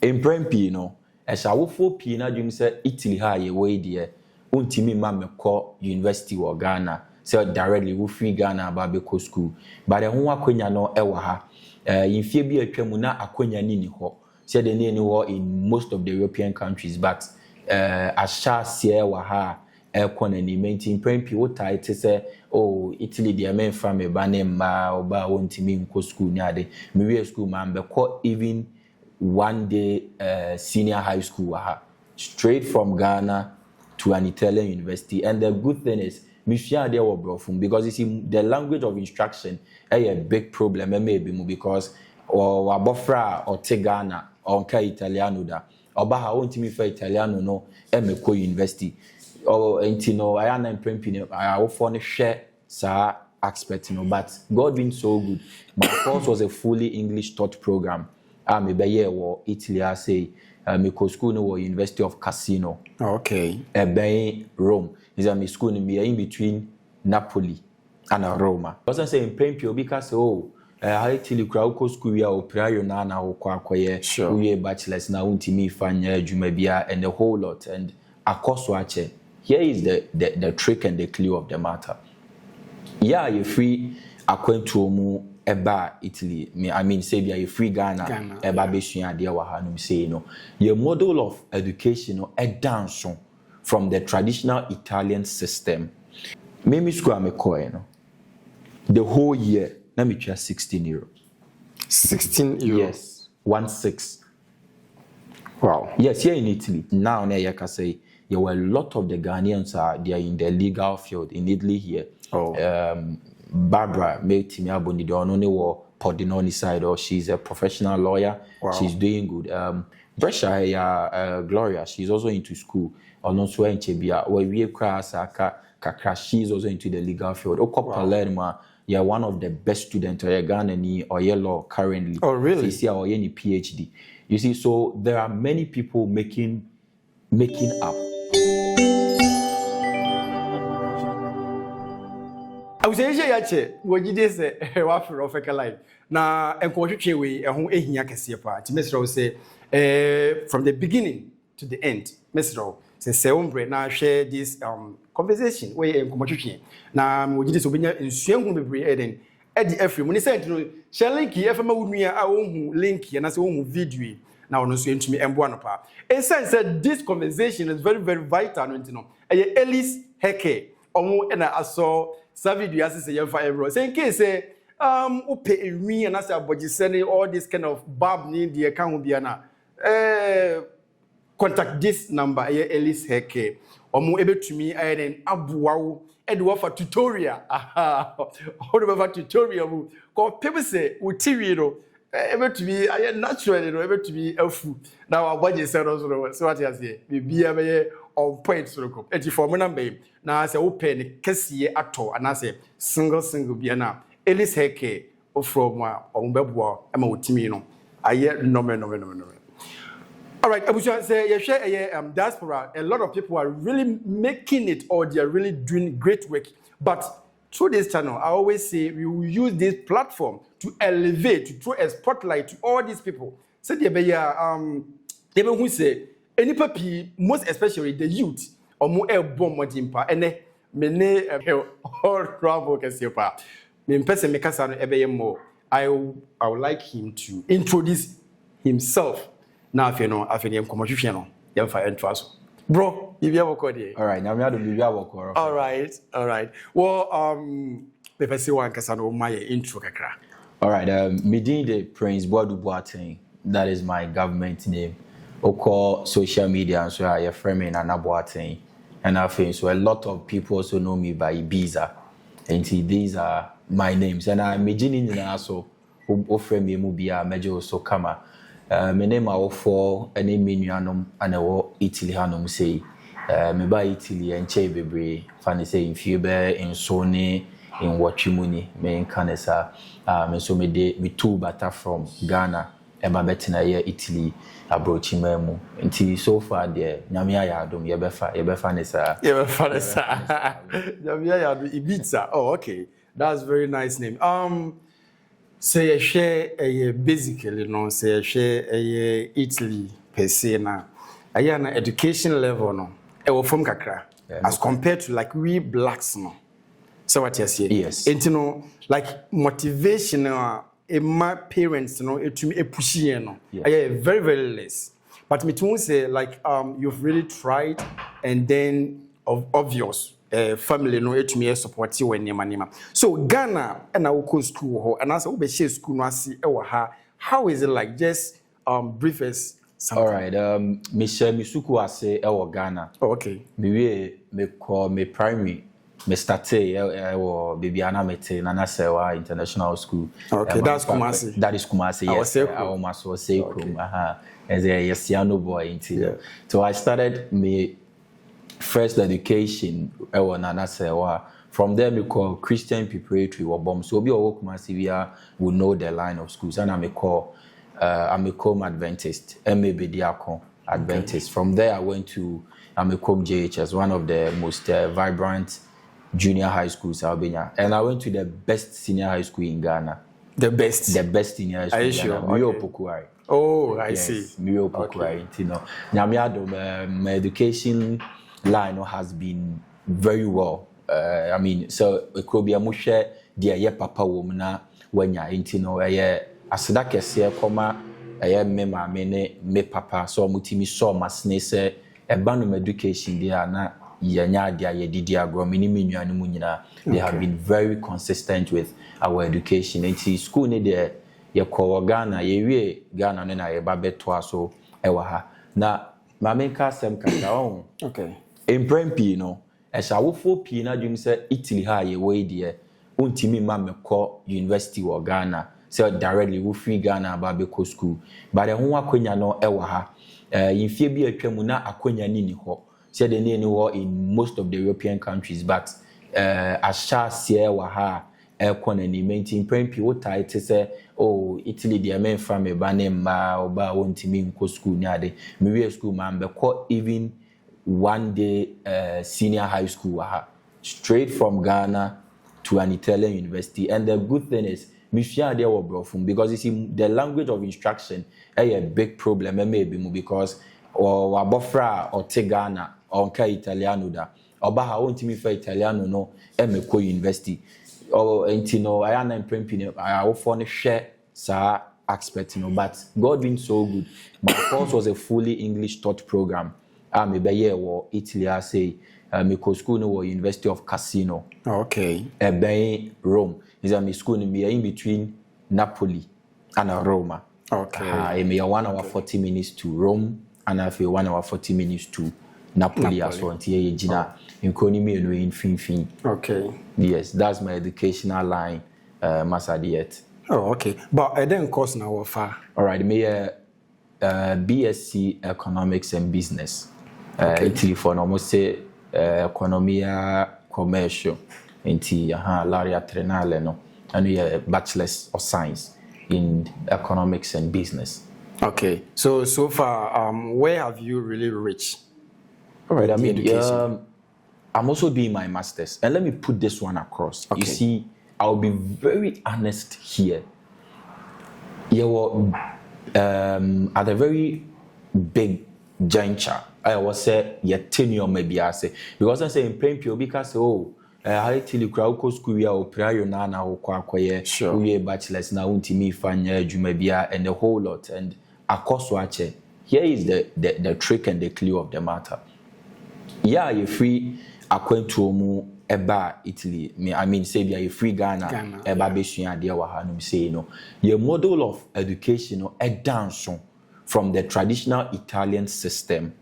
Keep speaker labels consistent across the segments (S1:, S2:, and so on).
S1: In Prempi, no, as I will for Pina, you say Italy high away dear, untimi mamma call University or Ghana, so directly with free Ghana Babico school. But the one Quenya no Ewaha, in Fabia Tremuna, Aquenya Nini ho, said the name in most of the European countries, but as Shah Sierra Waha, Aircon and maintain Prempi, what tight to say, oh, Italy, the men from a banem ma or ba untimi school near the Maria school man, but even one day senior high school straight from Ghana to an Italian university. And the good thing is there were because you see the language of instruction a big problem maybe because or abofra or te Ghana or Italiano da or baha won't me for Italiano no emeko university or no I am premping I often share sa aspect but God being so good my course was a fully English taught program. Me be here wo Italy I say me ko school no University of Casino.
S2: Okay.
S1: Be Rome. Is a me school me in between Napoli and Roma. Because I say in Prempio because Italy crowd ko school we are prior na wo kwa
S2: sure.
S1: We bachelors na untimi fanya juma bia and a whole lot and akoso ache. Here is the trick and the clue of the matter. Yeah, you free akwentu mu eba Italy, I mean, say be a free Ghana, eba besua de wa hanum say no. Your model of education a dance from the traditional Italian system. Maybe school me coin no. The whole year, let me try €16.
S2: €16.
S1: Yes, 16.
S2: Wow.
S1: Yes, here in Italy. Now, I can say there were a lot of the Ghanaians they are in the legal field in Italy here.
S2: Oh.
S1: Barbara made me aboni the only war Podinoni side or she's a professional lawyer. Wow. She's doing good. Brescia Gloria, she's also into school. Or also in Chebia, where we kakra, she's also into the legal field. Palermo, you're one of the best students or Ghana or law currently.
S2: Oh, really?
S1: So or any PhD. You see, so there are many people making up.
S2: I was saying yache what you did say wa for Rophekalive na enkwotwetwe we ehun ehia kese pa ti mesro say from the beginning to the end mesro say umbre na share this conversation we enkwotwetwe na wo gidi so benya nsuanhu bebre eden edi afri mu ni say no share link ye fama wunua a wohu link ye na say wohu video na wono so entumi embo no pa in sense that this conversation is very very vital no ntino Ellis Heke omo na aso Savidu as say everyone. Say in case upe emi and as abojisene all this kind of bab ni the account be na contact this number Ellis Heke omo ebetumi ayen abuawo edwo for tutorial how do tutorial ko people say utiwi no ebetumi ayen naturally no ebetumi afu na abojisene so what you say bibia be on point so ko enti for mo number na say open kesiye ato and say single bia na Ellis Heke from on bebo ama otimi no aye no. All right, Abuja say you share diaspora. A lot of people are really making it or they are really doing great work. But through this channel, I always say we will use this platform to elevate, to throw a spotlight to all these people. So they be they who say any papi, most especially the youth, or more bomb modimpa, and many all travel can see pa. Me person make us more. I would like him to introduce himself. Now, if you know, I think commercial no, you have to trust. Bro, if you have a code.
S1: All right, now we have to be our
S2: All right. Well, the person one can know my intro kakra.
S1: All right, Medin the Prince Boadu Boateng. That is my government name. Oko social media and so I am framing and Boateng. And I think so a lot of people also know me by Ibiza. And these are my names. And I'm Medin in also offer me mubia major so kama. My name are for any minuanum and a Italy hanum say. Me by Italy and Che Bebre, Fanny say in Fube, in Sony, in Wachimuni, me in Canessa, me so me two bata from Ghana, and my betina here Italy, abroad Chimemu. Until so far there, Namia Yadum, Yebefa Nessa.
S2: Namia Yadu Ibiza. Oh, okay. That's very nice name. Say a share basically no say a share a Italy per se na na education level no e wo from kakra as compared to like we blacks no. So what you say?
S1: Yes.
S2: And you know, like motivation my parents, you know, it to me a pushy, no, very very less. But me too say like you've really tried, and then obvious family no it to me support you when nema. So Ghana and I will go school and as we be share school no see how is it like just brief us something.
S1: All right, me share me suku ase Ghana.
S2: Oh, okay.
S1: Me call me primary. Me started Bibiana Mete Nana Sewa International School.
S2: Okay, that's Kumasi.
S1: That is Kumasi. Yes, I almost was Sekum. As a Yesiano boy. So I started my first education. Nana Sewa. From there, we call Christian Preparatory or bomb. So we all Kumasi will know the line of schools, and I'm a com Adventist, MAB Diakon Adventist. Okay. From there, I went to Amecom JHS, one of the most vibrant junior high schools in Albania, and I went to the best senior high school in Ghana.
S2: The best
S1: senior high school in Ghana. Mio Pokuari.
S2: Oh, I see.
S1: Mio Pokuari. You know, my education line has been very well. I mean, so it could be a mushe dear papa womana when you're into no aseda kese koma me papa so mutimi so masne se ebanu education there na yanya dia yedidi agro minimi nnuanu mu nyina. They have been very consistent with our education. Enti school ne de ye ko Ghana ye wie Ghana ne na ye ba beto aso ewa ha na ma menka sem kaka on.
S2: Okay.
S1: Emprempi no esawofo pi na dwum se Italy ha ye we de untimi ma mekọ university wo Ghana so directly we free Ghana ba beko school but ho akonya no ewa ha yimfie bi atwamu na akonya ni ho said the name in most of the European countries, but Asha Sia Waha, Elconani, maintain Prempi, what tight to say, oh, Italy, the men from a banner, ma, or ba, won't mean co school near the Maria school, man, but quite even one day senior high school, straight from Ghana to an Italian university. And the good thing is, Michelle, they were brought from because you see, the language of instruction is a big problem, maybe because or Wabofra or Tegana. Onka Italiano da oba ha wontimi fa Italiano no emeko university o entino I am premping I offer ne hwe sa expert no but God being so good my course was a fully English taught program me be here wo Italy I say me ko school no wo University of Cassino.
S2: Okay.
S1: Ben Rome is a me school me in between Napoli and Roma.
S2: Okay.
S1: Me 1 hour 40 minutes to Rome and I feel 1 hour 40 minutes to Napoli as well. In Finfin.
S2: Okay.
S1: Yes, that's my educational line, Masadiet.
S2: Oh, okay. But I didn't course now far.
S1: All right, me BSc Economics and Business. Italy for almost say Economia Commercial. Inti Laria Trenale no. And a Bachelor's of Science in Economics and Business.
S2: Okay. So far, where have you really reached?
S1: All right, I mean, I'm also doing my master's. And let me put this one across. Okay. You see, I'll be very honest here. You were at a very big juncture. I was say, your tenure maybe I say. Because I say in Prempio, because, I tell you, crowd school, we are prior na or quack,
S2: sure.
S1: We are bachelors now, me, Fanya, Jumabia, and the whole lot. And a course watcher. Here is the trick and the clue of the matter. Yeah, you free akwentuomu eba Italy. I mean, say you free Ghana eba besua dia wa hanum say no. Your model of education no e dance from the traditional Italian system.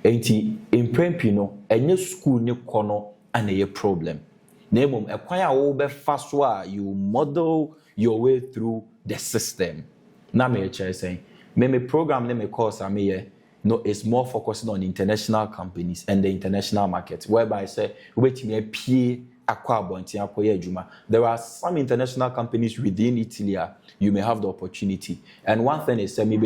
S1: Enti imprempi no enye school ni kono ane problem. Nemom ekwan a wo be fa so a you model your way through the system. Na me che say me program ne me course am no, it's more focusing on international companies and the international market, whereby I say, there are some international companies within Italy, you may have the opportunity. And one thing is, Italy,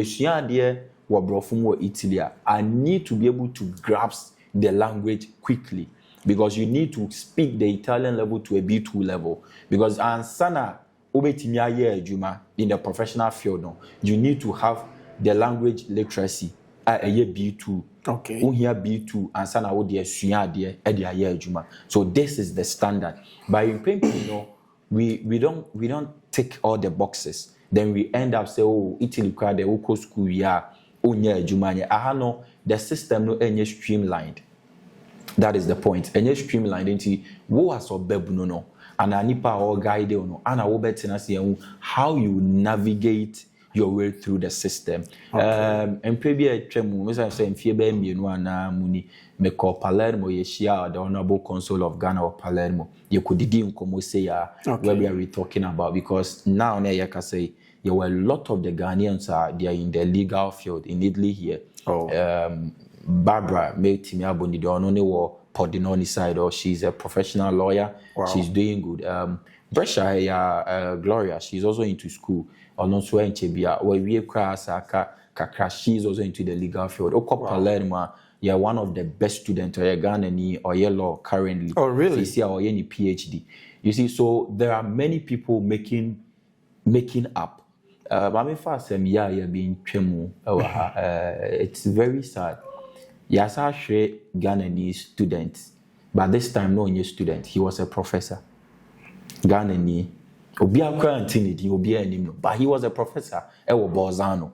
S1: I need to be able to grasp the language quickly because you need to speak the Italian level to a B2 level. Because Ansana, wobetimi aye adwuma in the professional field no, you need to have the language literacy a B2.
S2: Okay.
S1: Here B2 and sana wo de asua ade e de aye adwuma. So this is the standard. By in painting, we don't tick all the boxes. Then we end up say, oh, Italy crowd the oko school ya onya adwuma nya. Aha no, the system no enye streamlined. That is the point. Enye streamlined into wo aso bebu no. And anipa or guide no. Ana wo betina say how you navigate your way through the system. And maybe a tremu, as I say, in fear baby, no ana muni me call Palermo, Yeshia, the Honorable Consul of Ghana or Palermo. You could didim como say where we are talking about, because now I can say there were a lot of the Ghanaians they are in the legal field in Italy here. Barbara made Timmy Aboni the only war Podinoni side, or she's a professional lawyer. Wow. She's doing good. Brescia, Gloria, she's also into school. Or not so in Chebia, where we crash Kaka, she's also into the legal field. Oko Palermo, you're one of the best students or Ghana or law currently.
S2: Oh, really?
S1: So or any PhD. You see, so there are many people making up. Mami fast yeah being tremu. It's very sad. Yes, I share Ghanaian student, but this time no new student. He was a professor. Ghanaian. But he was a professor. Ewo Bolzano.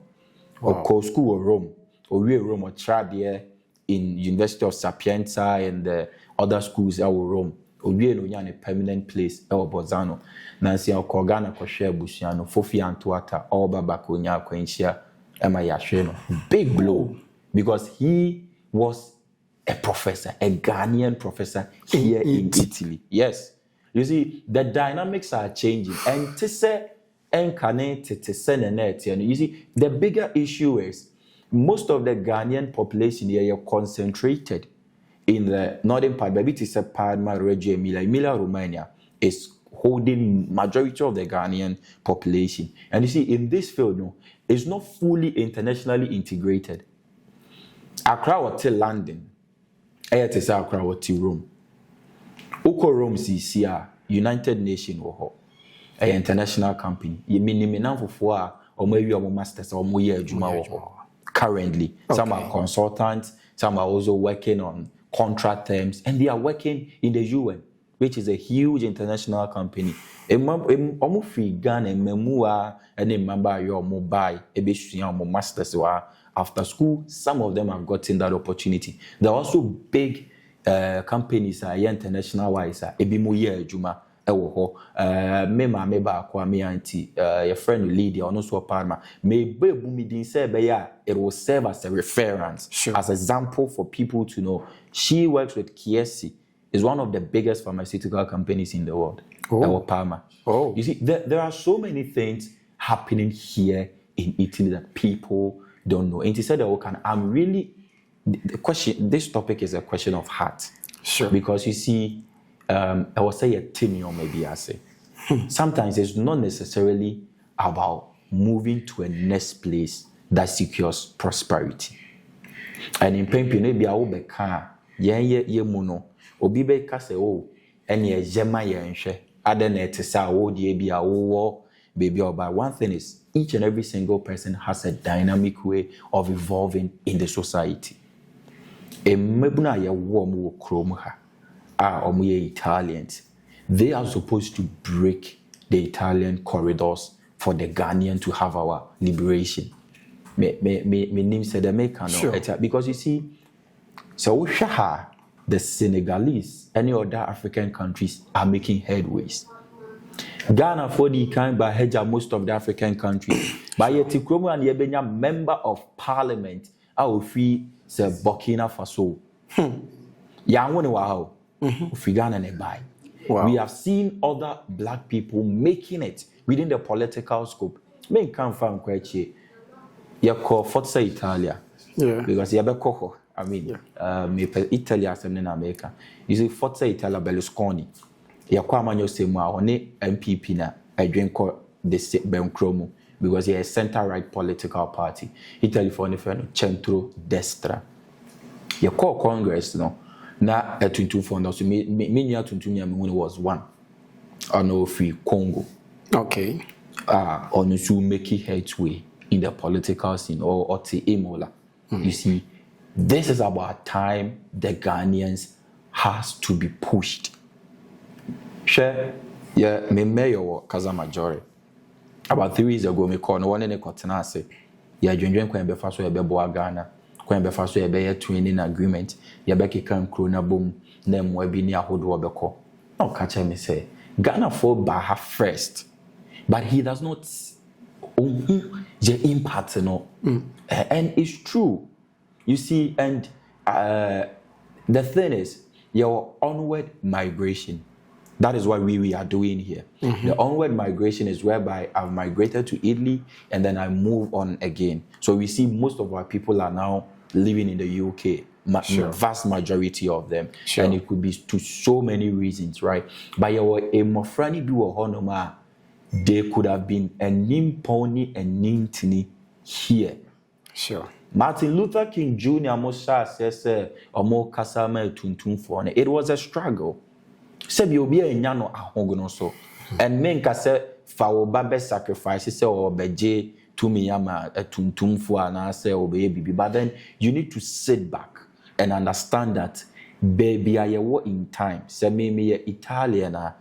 S1: Or school or Rome. Or Rome or tried there in University of Sapienza and the other schools Rome. Or we no a permanent place. Ewo Bolzano. Nancy or Ghana ko share Busiano, Fofi Antuata, or Babakonya Quenchia, Emma Yasheno. Big blow. Because he was a professor, a Ghanaian professor here in Italy. Yes. You see, the dynamics are changing. And to say, you see, the bigger issue is most of the Ghanaian population here are concentrated in the northern part. Maybe it is a Parma, Reggio Emilia, Romagna is holding majority of the Ghanaian population. And you see, in this field, no, it's not fully internationally integrated. Accra or till London, it is Accra or till Rome. Oko Rome CCR, United Nations or an international company. You mean for or maybe our masters or more year currently. Okay. Some are consultants, some are also working on contract terms, and they are working in the UN, which is a huge international company. Omo free Ghana and memua and remember your mobile masters after school. Some of them have gotten that opportunity. There are also big companies international wise juma meba kwa me auntie your friend Lydia or no so Parma may be bumidin say it will serve as a reference, sure, as an example for people to know. She works with Kiesi, is one of the biggest pharmaceutical companies in the world. Parma. You see, there are so many things happening here in Italy that people don't know. And he said, I'm really, the question, this topic is a question of heart. Sure. Because you see, I will say a thing, or maybe I say, sometimes it's not necessarily about moving to a next place that secures prosperity. And in Pempi, maybe I will be car, ye mono, obi be kase o, and ye jema ye enshe, other net to say, oh, ye be a war, baby, or by one thing is, each and every single person has a dynamic way of evolving in the society. Mebuna ya warm kromha are Italians. They are supposed to break the Italian corridors for the Ghanaian to have our liberation. Me name said American, sure, because you see, so the Senegalese, any other African countries are making headways. Ghana for the kind by hedge most of the African countries. By yet Tikromo and Yebenya member of parliament, I will free say Burkina Faso. Wow. We have seen other black people making it within the political scope. Me come from Kwechi. You call Forza Italia. Yeah. Because you have a I mean, Italy as in America. You see, Forza Italia Berlusconi. You call man yourself only MPP na I drink the Bencromo because he is a center-right political party. Italy for the centro destra. You call Congress no. Na a 22 fund also me 22 was one. I know free Congo.
S2: Okay.
S1: On to make headway in the political scene or to Imola. You see, this is about time the Ghanaians has to be pushed. Share, yeah, me mayor Kazamajore. About 3 years ago, me call no one in a cotanase. Yeah, Junjun Queen Befaso, a Beboa Ghana, Queen Befaso, a Bayer twinning agreement, Yabeki can crona boom, name Webinia Hodwabeko. No catch me say, Ghana for Baha first, but he does not the impact, you know. And it's true. You see, and the thing is, your onward migration. That is what we are doing here. The onward migration is whereby I've migrated to Italy and then I move on again. So we see most of our people are now living in the UK, vast majority of them. And it could be to so many reasons, right? But they could have been a nimponi and nintini here.
S2: Sure.
S1: Martin Luther King Jr. Mosha says, Omo Kasama Tuntum for it was a struggle. Sabi obi enyano ahogono so and men ka se fa wo ba be sacrifice se o beje to me yama tuntum fu ana se obeye bibi, but then you need to sit back and understand that baby I wo in time say me Italian I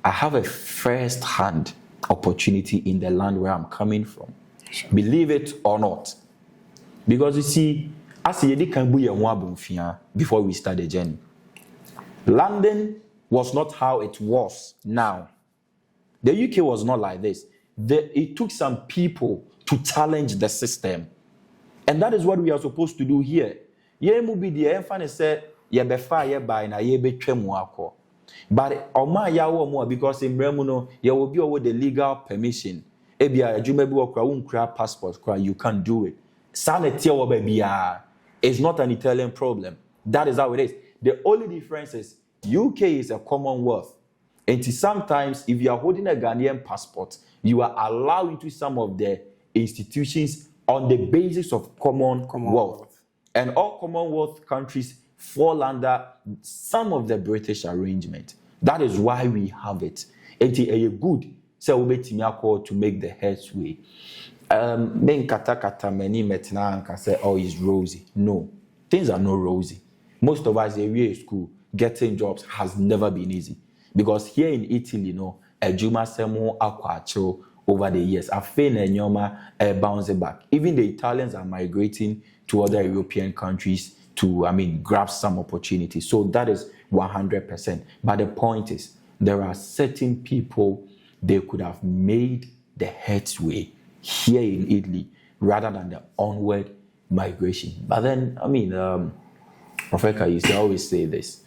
S1: have a first hand opportunity in the land where I'm coming from. Sure. Believe it or not, because you see as ye can bu ye ho abomfia before we start the journey. London was not how it was now. The UK was not like this. It took some people to challenge the system. And that is what we are supposed to do here. Ye mu bi the enfane say ye befa ye by na ye betwam akọ. But oma ya wo mo because in bremu no ye will be over the legal permission. Ebia adwuma bi wo kra unkra passport kra, you can't do it. Sanity wo ba bia is not an Italian problem. That is how it is. The only difference is UK is a Commonwealth. And sometimes, if you are holding a Ghanaian passport, you are allowed into some of the institutions on the basis of Commonwealth. And all Commonwealth countries fall under some of the British arrangement. That is why we have it. It is good to make the headway. Men kata many metna and say, oh, it's rosy. No, things are not rosy. Most of us in school, getting jobs has never been easy. Because here in Italy, you know, Ejuma Semo Aquacho over the years, Afen and Yoma bouncing back. Even the Italians are migrating to other European countries to, grab some opportunities. So that is 100%. But the point is, there are certain people, they could have made the headway here in Italy rather than the onward migration. But then, Rophekalive, you say, always say this.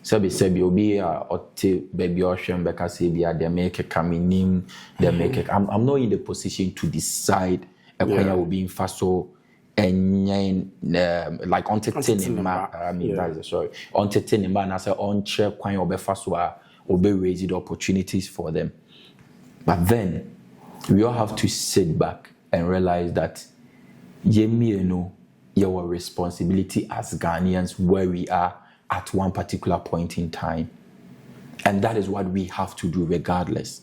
S1: Sebi obi ote baby ocean because they make a kaminim, they make it. I'm not in the position to decide when will be in faso and like entertaining that is sorry. Entertaining man as a on chair when obe faso obe raised opportunities for them. But then we all have to sit back and realize that your responsibility as Ghanaians where we are at one particular point in time. And that is what we have to do regardless.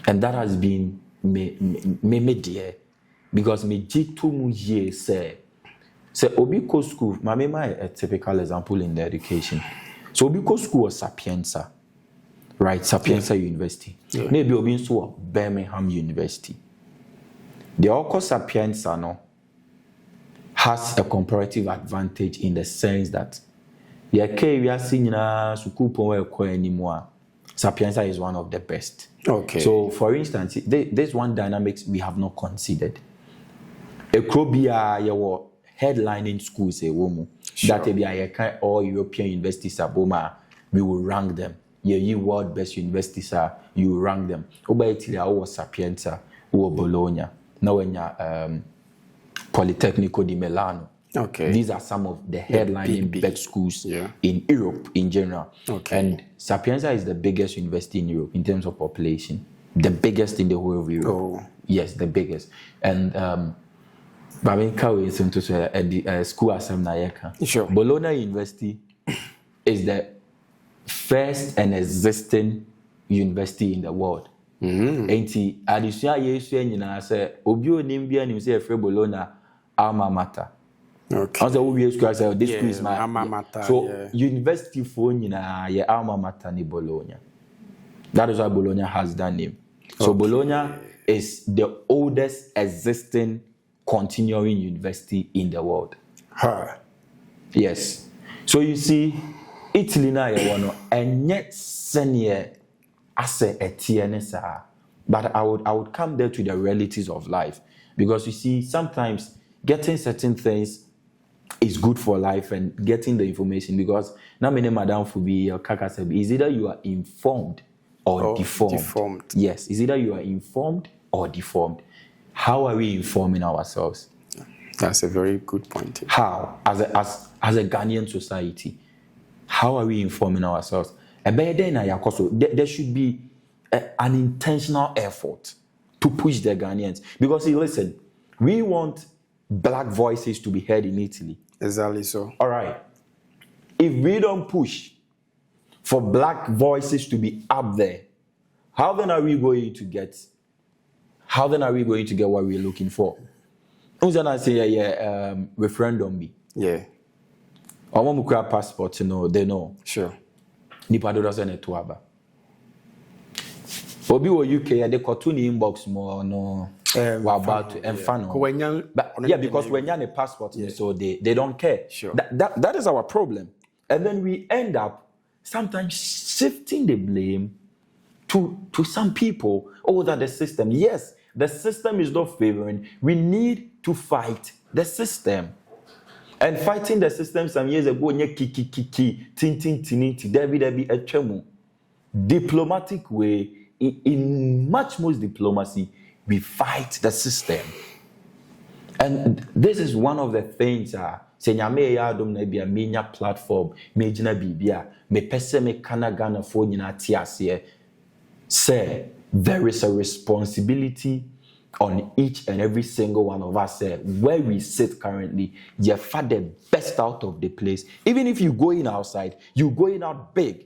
S1: And that has been me dear. Because me jitu mu ye say obi ko school, a typical example in the education. So obi ko school was Sapienza, right? Sapienza University. Yeah. Maybe obi so Birmingham University. The Oko Sapienza no has a comparative advantage in the sense that Sapienza is one of the best. Okay. So, for instance, there's one dynamics we have not considered. Ekrobia, your headlining schools, that all European universities are we will rank them. You world best universities are you rank them. Oba Italy, our Sapienza, or Bologna. Now when Politecnico di Milano. Okay. These are some of the headlining big schools in Europe in general. Okay. And Sapienza is the biggest university in Europe in terms of population. The biggest in the whole of Europe. Oh. Yes, the biggest. And Babinka is into school assembly. Sure. Bologna University is the first and existing university in the world. Enti adesua yesu nyina say obi onim bia nim say efre Bologna alma mater.
S2: Okay.
S1: Also we school say this school is my
S2: alma mater.
S1: So university for nyina ye alma mater ni Bologna. That is why Bologna has that name. So Bologna is the oldest existing continuing university in the world. Yes. So you see, Italy na ye wano and yet senior as a TNSA. But I would come there to the realities of life. Because you see, sometimes getting certain things is good for life and getting the information. Because now many madam Fubi or Kaka said, is either you are informed or deformed. Yes, is either you are informed or deformed. How are we informing ourselves?
S2: That's a very good point.
S1: How? As a Ghanaian society, how are we informing ourselves? There should be an intentional effort to push the Ghanaians. Because, see, listen, we want black voices to be heard in Italy.
S2: Exactly so.
S1: All right. If we don't push for black voices to be up there, how then are we going to get what we're looking for? Who's gonna say referendum be?
S2: Yeah.
S1: I want to create passport, they know.
S2: Sure.
S1: Nipa do doesn't need to have. Obi wo UK they got 2 inbox more no about and fan. Yeah, because when you're a passport, so they don't care.
S2: Sure.
S1: That is our problem. And then we end up sometimes shifting the blame to some people that the system. Yes, the system is not favoring. We need to fight the system. And fighting the system some years ago, diplomatic way, in much more diplomacy, we fight the system. And this is one of the things Senyame ya dom na bia menya platform mejina bibia me pese me kana Ghana fo nyina tiase say there is a responsibility on each and every single one of us where we sit currently. You find the best out of the place. Even if you go in outside, you going out big.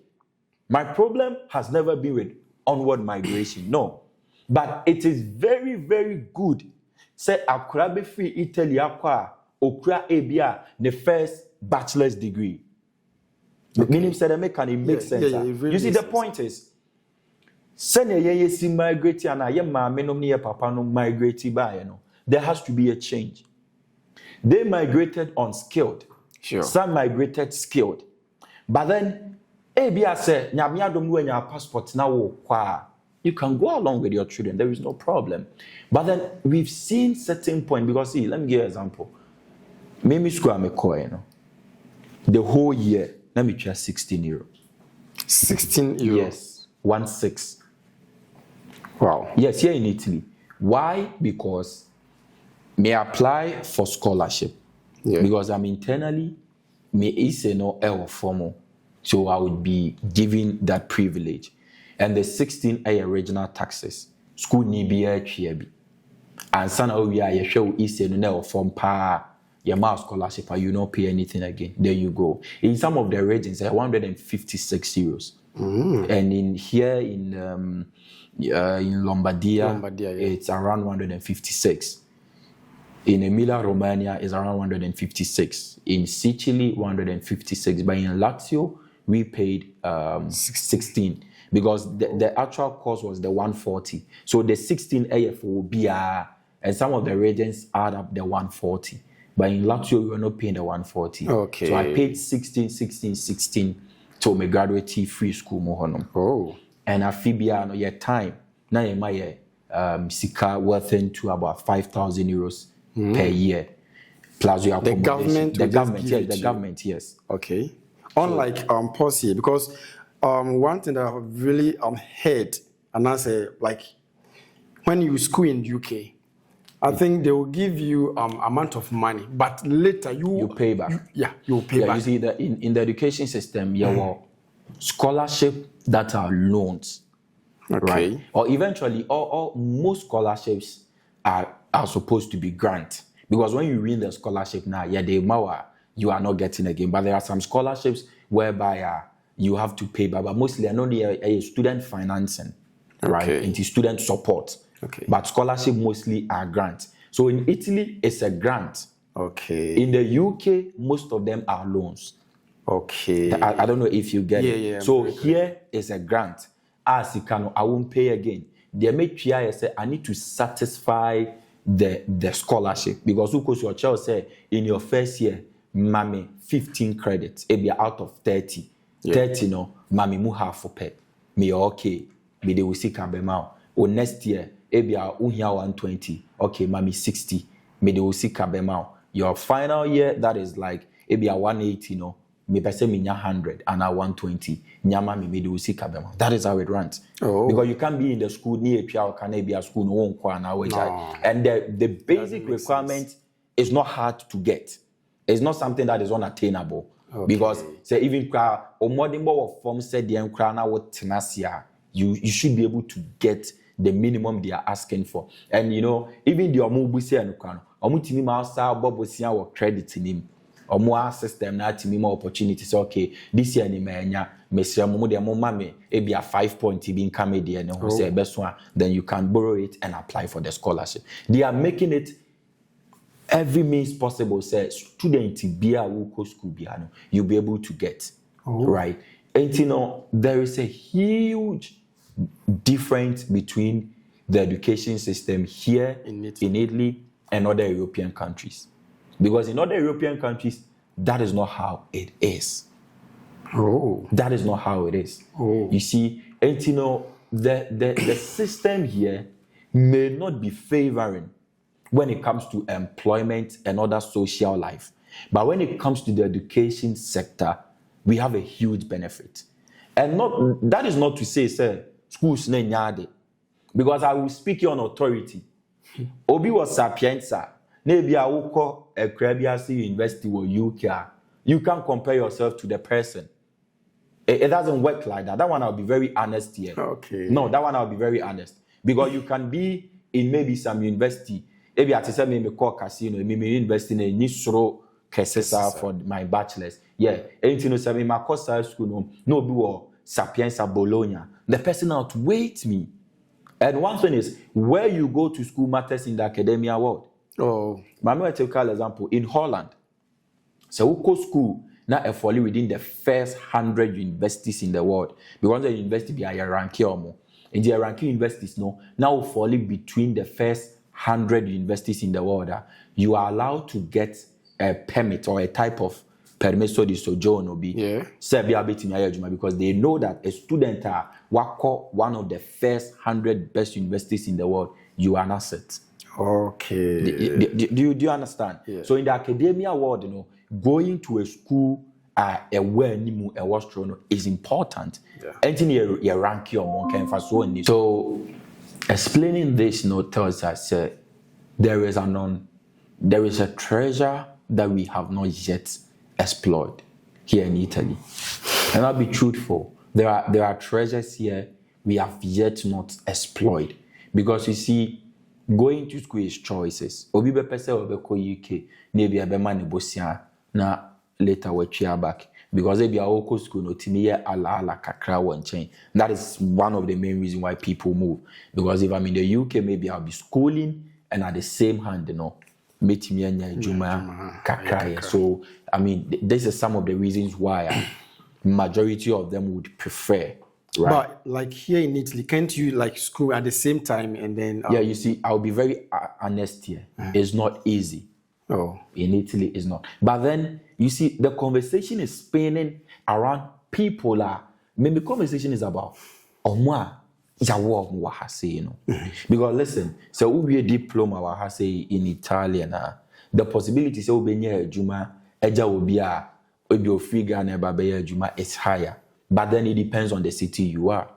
S1: My problem has never been with onward migration, no, but it is very, very good. Say akura be free Italy akwa okura ebia the first bachelor's degree. Meaning said it make sense. You see, the point is, send ye see migrate and I am my near papa no migrate by there has to be a change. They migrated unskilled.
S2: Sure.
S1: Some migrated skilled. But then ebia say nyamia dom when your passport now you can go along with your children. There is no problem. But then we've seen certain point because see, let me give you an example. Maybe school I'm a coin, the whole year, let me try 16 euro.
S2: 16 euro?
S1: Yes, 16.
S2: Wow.
S1: Yes, here in Italy. Why? Because may apply for scholarship.
S2: Yeah.
S1: Because I'm internally, may is no L formal. So I would be given that privilege. And the 16 are original taxes. School ni be a chiabi. And sana we are show is no form pa your mouse scholarship, you don't pay anything again. There you go. In some of the regions, 156 euros. And in here in Lombardia, it's around 156. In Emilia Romagna, it's around 156. In Sicily, 156. But in Lazio, we paid 16 because the actual cost was the 140. So the 16 AF will be and some of the regions add up the 140. But in Lazio, we were not paying the 140.
S2: Okay.
S1: So I paid 16 to my graduate free school mohonom.
S2: Oh.
S1: And Afibia no your time. Now you my sika worth into about 5,000 euros per year. Plus your accommodation. The government, yes.
S2: Okay. Unlike pause here, because one thing that I've really heard, and I say like when you school in UK, I think they will give you amount of money, but later you
S1: pay back.
S2: You pay back.
S1: You see, in the education system, you have scholarship that are loans, right? Or eventually, most scholarships are supposed to be grant, because when you read the scholarship now, you are not getting again. But there are some scholarships whereby you have to pay back, but mostly I know they are student financing. right?
S2: Okay.
S1: Into student support.
S2: Okay.
S1: But scholarship mostly are grants. So in Italy, it's a grant.
S2: Okay.
S1: In the UK, most of them are loans.
S2: Okay.
S1: I don't know if you get it.
S2: Yeah,
S1: So here is a grant. As you can, I won't pay again. The MHI say I need to satisfy the scholarship because of course your child say in your first year, mommy 15 credits, it be out of 30. 30 no, mommy mu half for pay. Me okay, me they will see kabema. Or next year, it be a 120. Okay, mommy 60. Me they will see kabema. Your final year, that is like it be a 180 no. Me pese me nya 100 and a 120. Nyama me do see kabema. That is how it runs.
S2: Oh.
S1: Because you can't be in the school near or can be a school no one no. And the basic requirement is not hard to get. It's not something that is unattainable. Okay. Because say even of form said the na what tenacia, you should be able to get the minimum they are asking for. And you know, even the omubusi and omutimi ma sa bobosia or credit in him. Or more system na to me more opportunities. Okay, this year ni menya mesra mo de mo mame e bia 5 point be income there no say best one, then you can borrow it and apply for the scholarship. They are making it every means possible say student bia wo ko school bia no you'll be able to get. Right? And you know there is a huge difference between the education system here in Italy and other European countries. Because in other European countries, that is not how it is.
S2: Oh.
S1: That is not how it is.
S2: Oh.
S1: You see, and you know, the system here may not be favoring when it comes to employment and other social life. But when it comes to the education sector, we have a huge benefit. And that is not to say, sir, schools ne nyade. Because I will speak on authority. Obi was sapienza. Maybe I will call a Caribbean university or UK. You can't compare yourself to the person. It doesn't work like that. That one I'll be very honest here.
S2: Okay.
S1: No, that one I'll be very honest. Because you can be in maybe some university. Maybe I say me call casino, maybe university in Nisro Kesesa for my bachelor's. Yeah. And you know, say my course school no be Sapienza Bologna. The person outweighs me. And one thing is where you go to school matters in the academia world.
S2: Oh,
S1: but I'm going to take an example. In Holland, so we go school now a folly within the first 100 universities in the world. Because the university be a ranking or more. In the ranking universities, now falling between the first 100 universities in the world. You are allowed to get a permit or a type of permesso di soggiorno because they know that a student one of the first 100 best universities in the world, you are an asset.
S2: Okay.
S1: Do you understand? Yeah. So in the academia world, going to a school is important. And you rank your so explaining this tells us there is a treasure that we have not yet explored here in Italy. And I'll be truthful. There are treasures here we have yet not explored. Because you see, going to school is choices. Obi be pese obi ko UK, maybe a be man bosia na later we chia back because if you are school no timiye ala kakra one chain. That is one of the main reasons why people move. Because if I'm in the UK, maybe I'll be schooling and at the same hand, metimiye nya juma kakra. So I mean, this is some of the reasons why majority of them would prefer. Right.
S2: But like here in Italy, can't you like school at the same time and then?
S1: Yeah, you see, I'll be very honest here. It's not easy.
S2: Oh,
S1: in Italy, it's not. But then you see, the conversation is spinning around people. Maybe conversation is about because listen, so we a diploma in Italian. The possibility so be near Juma, eja will be a free Ghana Juma is higher. But then it depends on the city you are,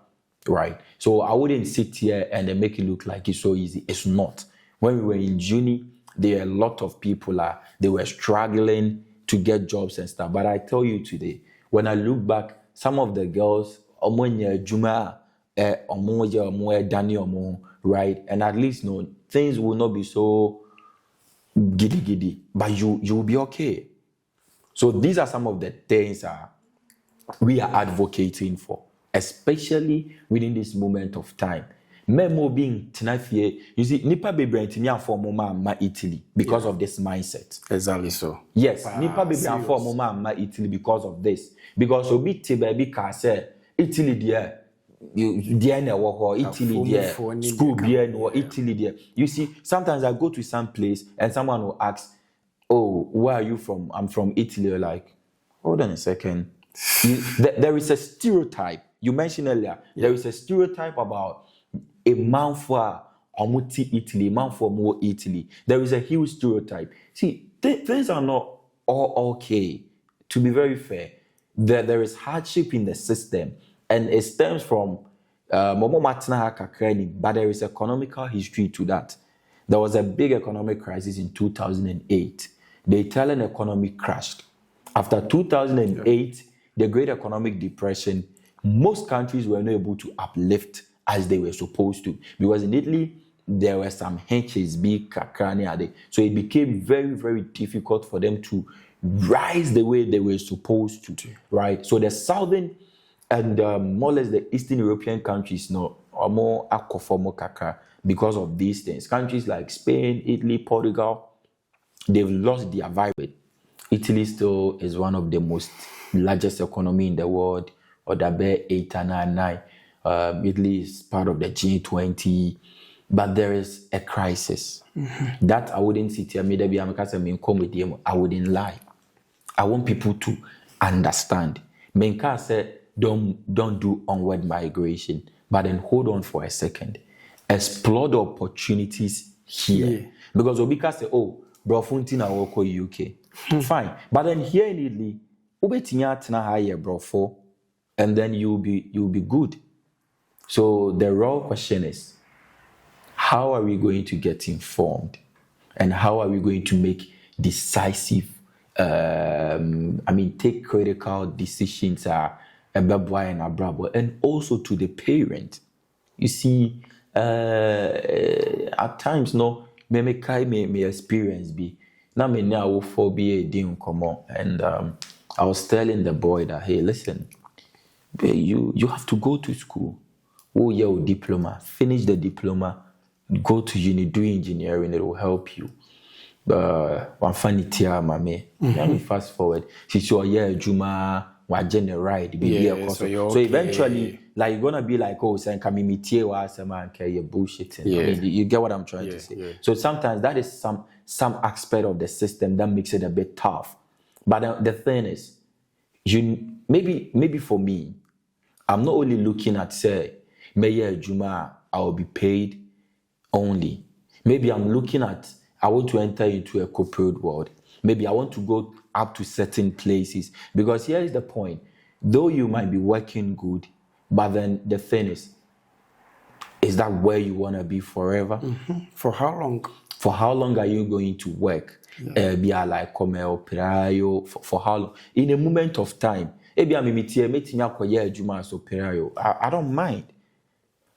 S1: right? So I wouldn't sit here and then make it look like it's so easy. It's not. When we were in uni, there are a lot of people they were struggling to get jobs and stuff. But I tell you today, when I look back, some of the girls, right? And at least things will not be so giddy, but you will be okay. So these are some of the things we are advocating for. especially within this moment of time. Memo being tenafie, you see, Nipa Bebre and for Moma Italy because of this mindset.
S2: Exactly so.
S1: Yes, Nipa Bebre and for Moma Italy because of this. Because Obi Baby can say Italy there. You dear or Italy there, school there or Italy there. You see, sometimes I go to some place and someone will ask, "Oh, where are you from?" I'm from Italy. You're like, hold on a second. There is a stereotype. You mentioned earlier. There is a stereotype about a man for Amuti Italy, man for more Italy. There is a huge stereotype. See, things are not all okay. To be very fair, there is hardship in the system, and it stems from but there is economical history to that. There was a big economic crisis in 2008. The Italian economy crashed. After 2008, the Great Economic Depression, most countries were not able to uplift as they were supposed to, because in Italy there were some HSB kakrani. So it became very, very difficult for them to rise the way they were supposed to, right? So the southern and more or less the Eastern European countries are more akwafomo kakra because of these things. Countries like Spain, Italy, Portugal, they've lost their vibe. Italy still is one of the most largest economy in the world, or the bear 8 and 9. Italy is part of the G20, but there is a crisis. That I wouldn't sit here, maybe I wouldn't lie. I want people to understand. Menka said, don't do onward migration, but then hold on for a second. Explore the opportunities here. Because Obika said, oh, bro, Funtina woko UK. Fine. But then here in Italy, ubetinya tena higher, bro, for, and then you'll be good. So the real question is, how are we going to get informed? And how are we going to make decisive, take critical decisions and also to the parent? You see, at times, may experience be. Now me now for be a dim come on. And I was telling the boy that, hey, listen, you have to go to school. Oh, your diploma, finish the diploma, go to uni, do engineering, it will help you. One funny tear, mammy. Let me fast forward. She saw, yeah, Juma, wa ride, so eventually, like, you're gonna be like, oh, saying, come me tear was a man, care your bullshit. I mean, you get what I'm trying to say. Yeah. So sometimes that is some aspect of the system that makes it a bit tough. But the thing is, maybe for me, I'm not only looking at, say, Mayor Juma, I will be paid only. Maybe I'm looking at, I want to enter into a corporate world. Maybe I want to go up to certain places. Because here is the point. Though you might be working good, but then the thing is that where you want to be forever?
S2: For how long?
S1: For how long are you going to work? Be like for how long? In a moment of time, I don't mind.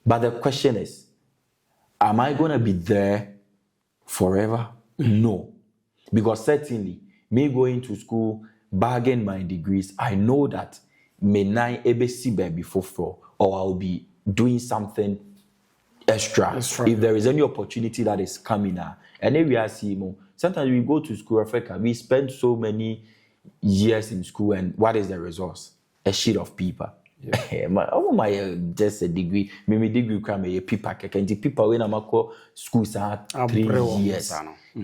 S1: But the question is, am I going to be there forever? No. Because certainly, me going to school, bargain my degrees, I know that may nine ebesibe before, or I'll be doing something extra. If there is any opportunity that is coming now. And then we are seeing, sometimes we go to school, Africa, we spend so many years in school, and what is the resource? A sheet of paper. My just a degree. My degree come a paper. Can the people when I'm at school 3 years?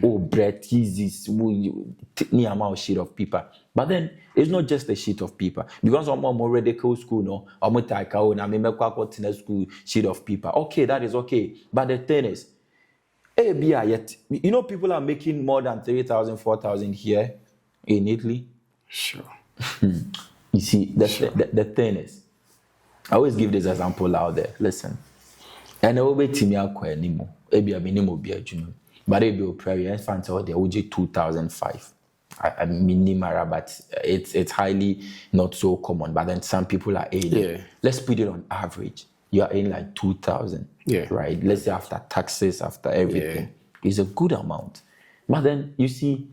S1: Oh, bread, thesis, near amount sheet of paper. But then it's not just a sheet of paper, because I'm already go school. No, I'm a school sheet of paper. Okay, that is okay. But the thing is, yet people are making more than 3,000, 4,000 here in Italy.
S2: Sure.
S1: You see, the thing is, I always give this example out there. Listen, and I will be team anymore. Maybe a minimum be a junior, but if you pray and fancy out there, would you 2005? I minimal, but it's highly not so common. But then some people are earning. Yeah. Let's put it on average. You are in like 2,000. Yeah. Right. Let's say after taxes, after everything, it's a good amount. But then you see,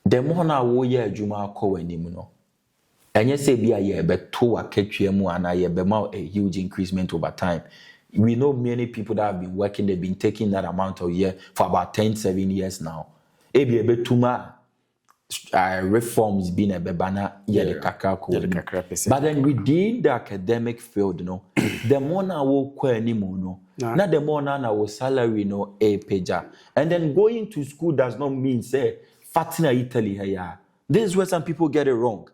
S1: the more now we hear Juma call And you say be a year, but two a KQM and a year, but a huge increasement over time. We know many people that have been working, they've been taking that amount of year for about 7 years now. Ebi ebe tuma reforms being a bebana the kakra. But then within the academic field, the more now will anymore, not the more now will salary a pager. And then going to school does not mean say fatina Italy here. This is where some people get it wrong.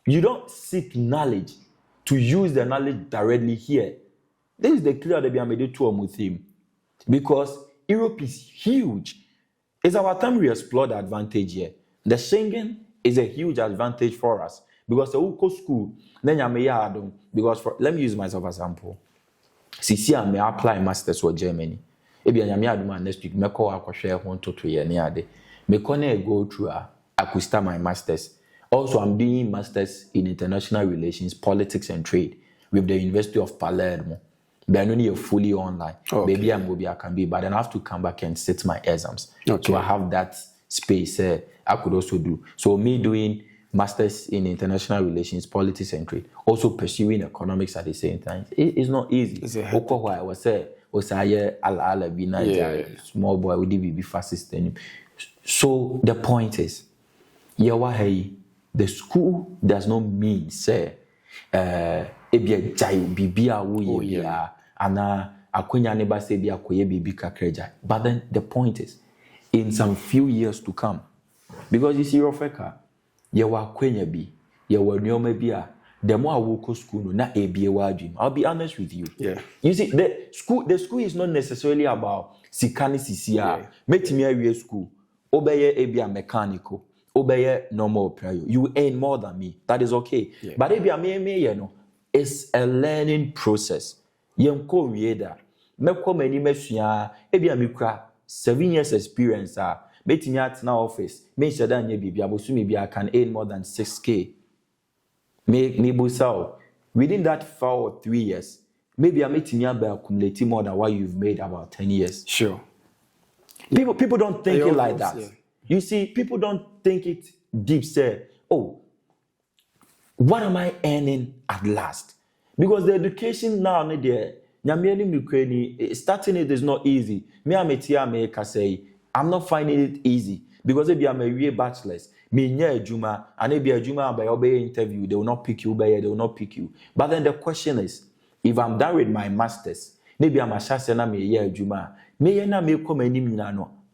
S1: You don't seek knowledge to use the knowledge directly here. This is the clear that we are made to a theme. Because Europe is huge. It's our time we explore the advantage here. The Schengen is a huge advantage for us. Because the Uko school, then you may add because let me use myself as an example. See, I may apply masters for Germany. Maybe I may add next week, I will share 1 to 2 years. I go through, I could start my masters. Also, I'm doing masters in international relations, politics, and trade with the University of Palermo. But I only fully online. Okay. Maybe I can be, but then I have to come back and sit my exams. Okay. So I have that space I could also do. So me doing masters in international relations, politics, and trade, also pursuing economics at the same time. It's not easy. I was small boy with the fast system. So the point is, the school does not mean say ebia jai bibia wo ye ana akonya ne ba say bia koye bibi kakreja. But then the point is, in some few years to come, because you see Ropheka, ye wa akonya bi ye wa nneoma bi a the more I walk to school no na ebie wa dream. I'll be honest with you. Yeah. You see the school is not necessarily about sikani sisia. Metimi awie school obeye ebia mechanical, obey normal prayer. You earn more than me. That is okay. Yeah. But if you it's a learning process. Yenko wieda. Meko many mesua. Ebi amikra 7 years experience. Betting at now office. Make sure that maybe I can earn more than 6K. Me busao. Within that 4 or 3 years, maybe I'm making accumulating more than what you've made about 10 years. Sure. People don't think it like that. Yeah. You see, people don't think it deep, say, oh, what am I earning at last? Because the education now, starting it is not easy. I'm not finding it easy. Because if I'm a real bachelor's, and if you're by interview, they will not pick you, they will not pick you. But then the question is, if I'm done with my master's, maybe I'm a shasana me year juma,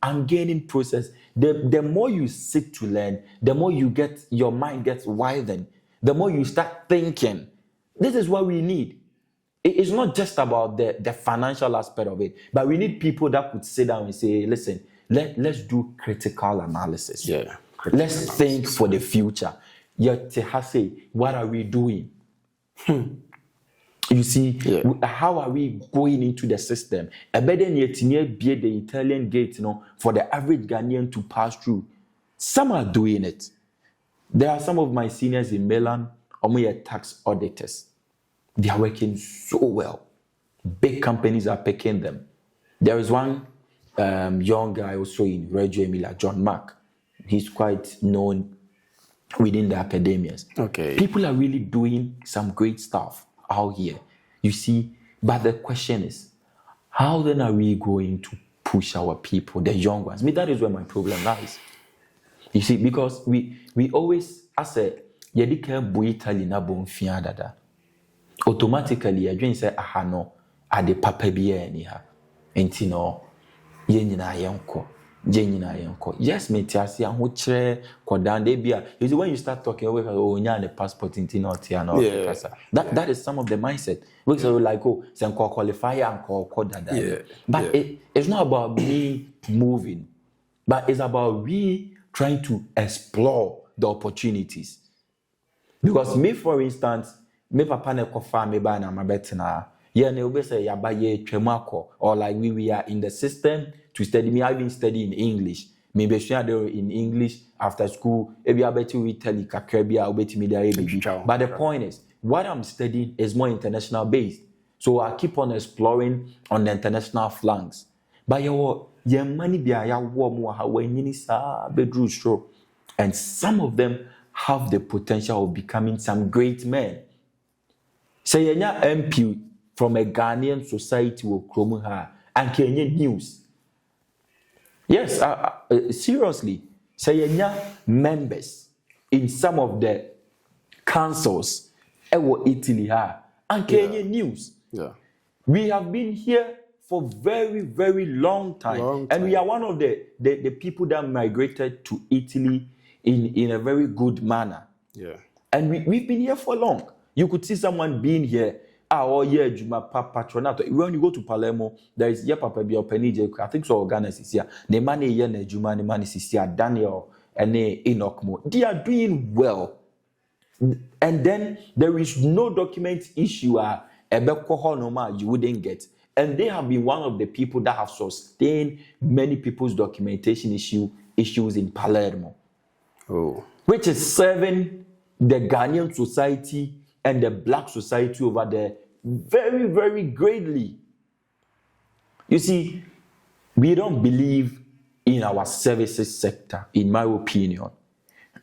S1: I'm gaining process. The more you seek to learn, the more your mind gets widened, the more you start thinking. This is what we need. It's not just about the financial aspect of it, but we need people that could sit down and say, listen, let's do critical analysis. Yeah. Let's think for the future. What are we doing? You see, how are we going into the system? A better yet be the Italian gate, for the average Ghanaian to pass through. Some are doing it. There are some of my seniors in Milan, tax auditors. They are working so well. Big companies are picking them. There is one young guy also in Reggio Emilia, John Mark. He's quite known within the academias. Okay. People are really doing some great stuff out here, you see. But the question is, how then are we going to push our people, the young ones? That is where my problem lies. You see, because we always, as a yedika buitali na bonfia dada, automatically you say ahano ade papa biya ni ha, enti no yenyina yenko. Yes, me tiasi and who chair kodan de bia. You see, when you start talking away, oh, the passport in that is some of the mindset. We say like, oh, some qualify and call that. But it's not about me moving, but it's about we trying to explore the opportunities. Because me, for instance, me papa ne kofa me ba na mabetena. Yeah, ne obe say yabaye twemako, or like we are in the system to study. Me, I've been studying English. Maybe in English after school. Maybe I bet you tell you kakrebia, I bet me there. But the point is, what I'm studying is more international based. So I keep on exploring on the international flanks. But your money be a war more how when you bedroom show. And some of them have the potential of becoming some great men. Say yenya MP from a Ghanaian society will come here and Kenyan news. Yes, seriously. Say yenya members in some of the councils ewo Italy ha and Kenyan news.
S2: Yeah.
S1: We have been here for very, very long time. And we are one of the people that migrated to Italy in a very good manner.
S2: Yeah.
S1: And we've been here for long. You could see someone being here. Juma patronato. When you go to Palermo, there is Papa Biopenije, I think so Ghana is here. The money here, Juma, the money is here, Daniel and Enoch Mo. They are doing well. And then there is no document issue you wouldn't get. And they have been one of the people that have sustained many people's documentation issues in Palermo.
S2: Oh.
S1: Which is serving the Ghanaian society and the black society over there very, very greatly. You see, we don't believe in our services sector, in my opinion,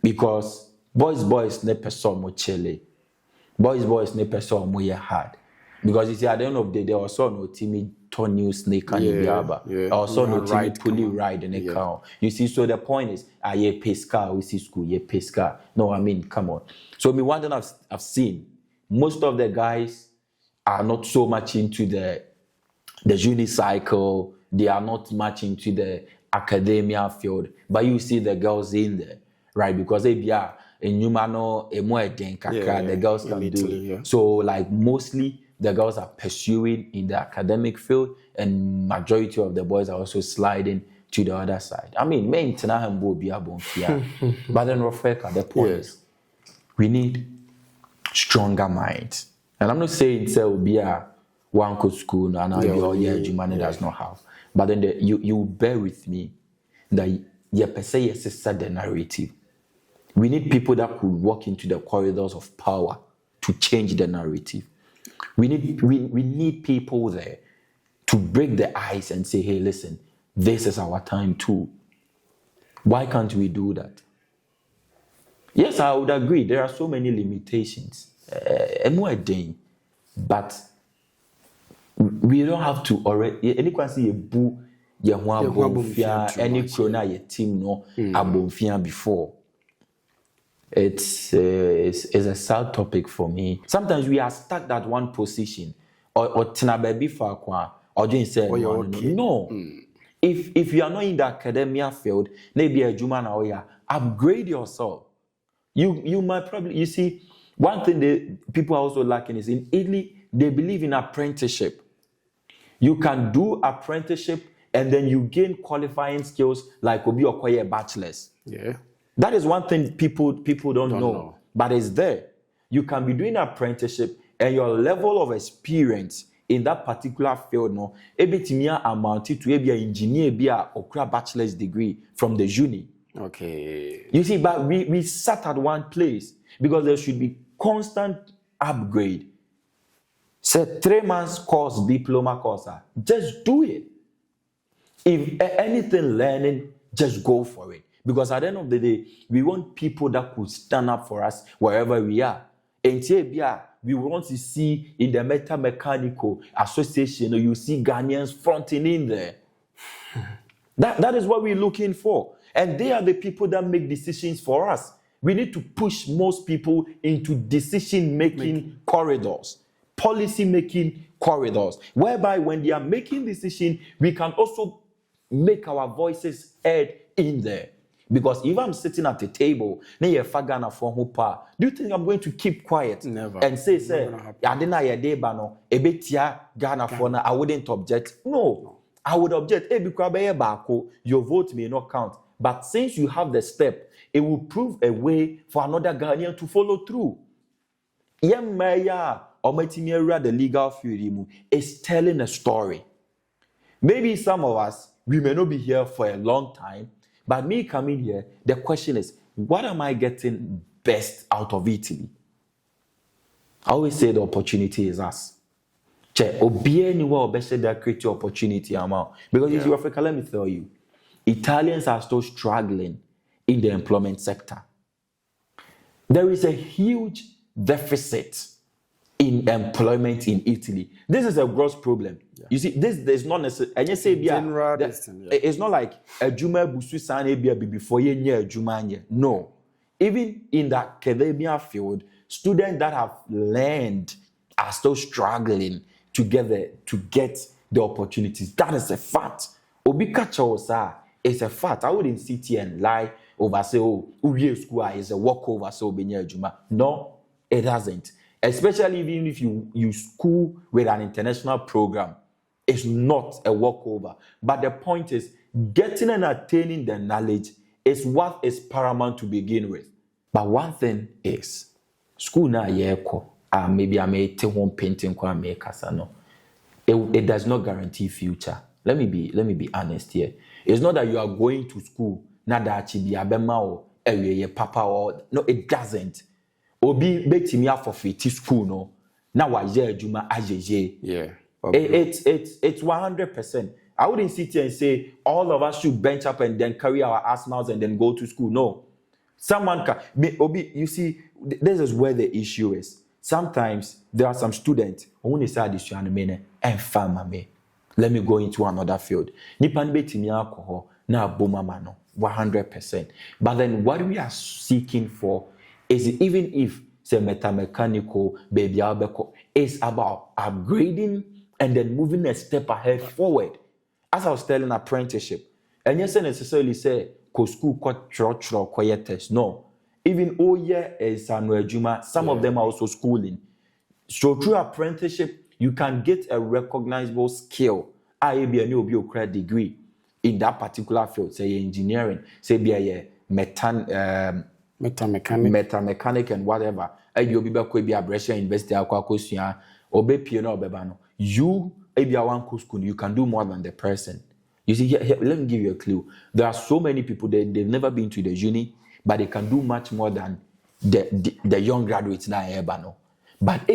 S1: because boys ne person mo chele. Boys ne person mo ye hard. Because you see, at the end of the day, there was no timid turn new snake and also no timid pulley ride in a car. You see, so the point is, ye pesca, we see school, ye pesca. No, I mean, come on. So me one thing I've seen, most of the guys are not so much into the unicycle. They are not much into the academia field. But you see the girls in there, right? Because they be in Numano, the girls can do it. Yeah. So like mostly the girls are pursuing in the academic field, and majority of the boys are also sliding to the other side. I mean, but then Ropheka, the point is, we need stronger minds. And I'm not saying it will be a one could school and Jumani does not have. But then you bear with me that set the narrative. We need people that could walk into the corridors of power to change the narrative. We need people there to break the ice and say, hey, listen, this is our time too. Why can't we do that? Yes, I would agree. There are so many limitations. But we don't have to already. Any can see a boo, any krona ye team no abonfia before. It's a sad topic for me. Sometimes we are stuck at one position, or tina baby for or doing say no. If you are not in the academia field, maybe a Juma or upgrade yourself. You might probably, you see, one thing that people are also lacking is in Italy, they believe in apprenticeship. You can do apprenticeship and then you gain qualifying skills like Obi Okoye bachelors. Yeah. That is one thing people don't know, but it's there. You can be doing apprenticeship and your level of experience in that particular field, no, ebitimia amounted to be an engineer, be a okra bachelor's degree from the uni. Okay. You see, but we sat at one place because there should be constant upgrade. Say 3 months course, diploma course, just do it. If anything learning, just go for it. Because at the end of the day, we want people that could stand up for us wherever we are. And we want to see in the Meta Mechanical Association, you see Ghanaians fronting in there. That is what we're looking for. And they are the people that make decisions for us. We need to push most people into decision-making corridors, policy-making corridors, whereby when they are making decisions, we can also make our voices heard in there. Because if I'm sitting at a table, do you think I'm going to keep quiet? Never. And say, I wouldn't object. No, I would object. Your vote may not count. But since you have the step, it will prove a way for another Ghanaian to follow through. The legal field is telling a story. Maybe some of us, we may not be here for a long time, but me coming here, the question is, what am I getting best out of Italy? I always say the opportunity is us. Because it's Africa, let me tell you, Italians are still struggling in the employment sector. There is a huge deficit in employment in Italy. This is a gross problem. You see, this is not necessarily. And you say,
S2: General
S1: that,
S2: distance,
S1: it's not like a Juma Busu Sane before you near Juma. No. Even in the academia field, students that have learned are still struggling to get the opportunities. That is a fact. Obika Chosa is a fact. I wouldn't sit here and lie over say, oh, Uye school is a walkover, so Benya Juma. No, it hasn't. Especially even if you school with an international program, it's not a walkover. But the point is, getting and attaining the knowledge is what is paramount to begin with. But one thing is, school na yeko, maybe I may take one painting kwa me kasano. It does not guarantee future. Let me be honest here. It's not that you are going to school, not that be abema or papa or no, it doesn't. Obi betimi afofiti school no. Na wa ye adwuma ajeje.
S2: Yeah.
S1: It's 100%. I wouldn't sit here and say all of us should bench up and then carry our arsenals and then go to school. No. Someone can Obi, you see, this is where the issue is. Sometimes there are some students who say this and farmer me. Let me go into another field. Nipan betimi alcohol na bomama no 100%. But then what we are seeking for is, even if say metamechanical baby albeko, is about upgrading and then moving a step ahead forward. As I was telling apprenticeship, and you say necessarily say ko school ko chro test. No. Even year is Juma, some of them are also schooling. So through apprenticeship, you can get a recognizable skill. I be a new credit degree in that particular field, say engineering, say be a metamechanic and whatever. You'll be back with Brescia University, Obe Piano Bebano. You, one school, you can do more than the person. You see, here, let me give you a clue. There are so many people that they've never been to the uni, but they can do much more than the young graduates now. But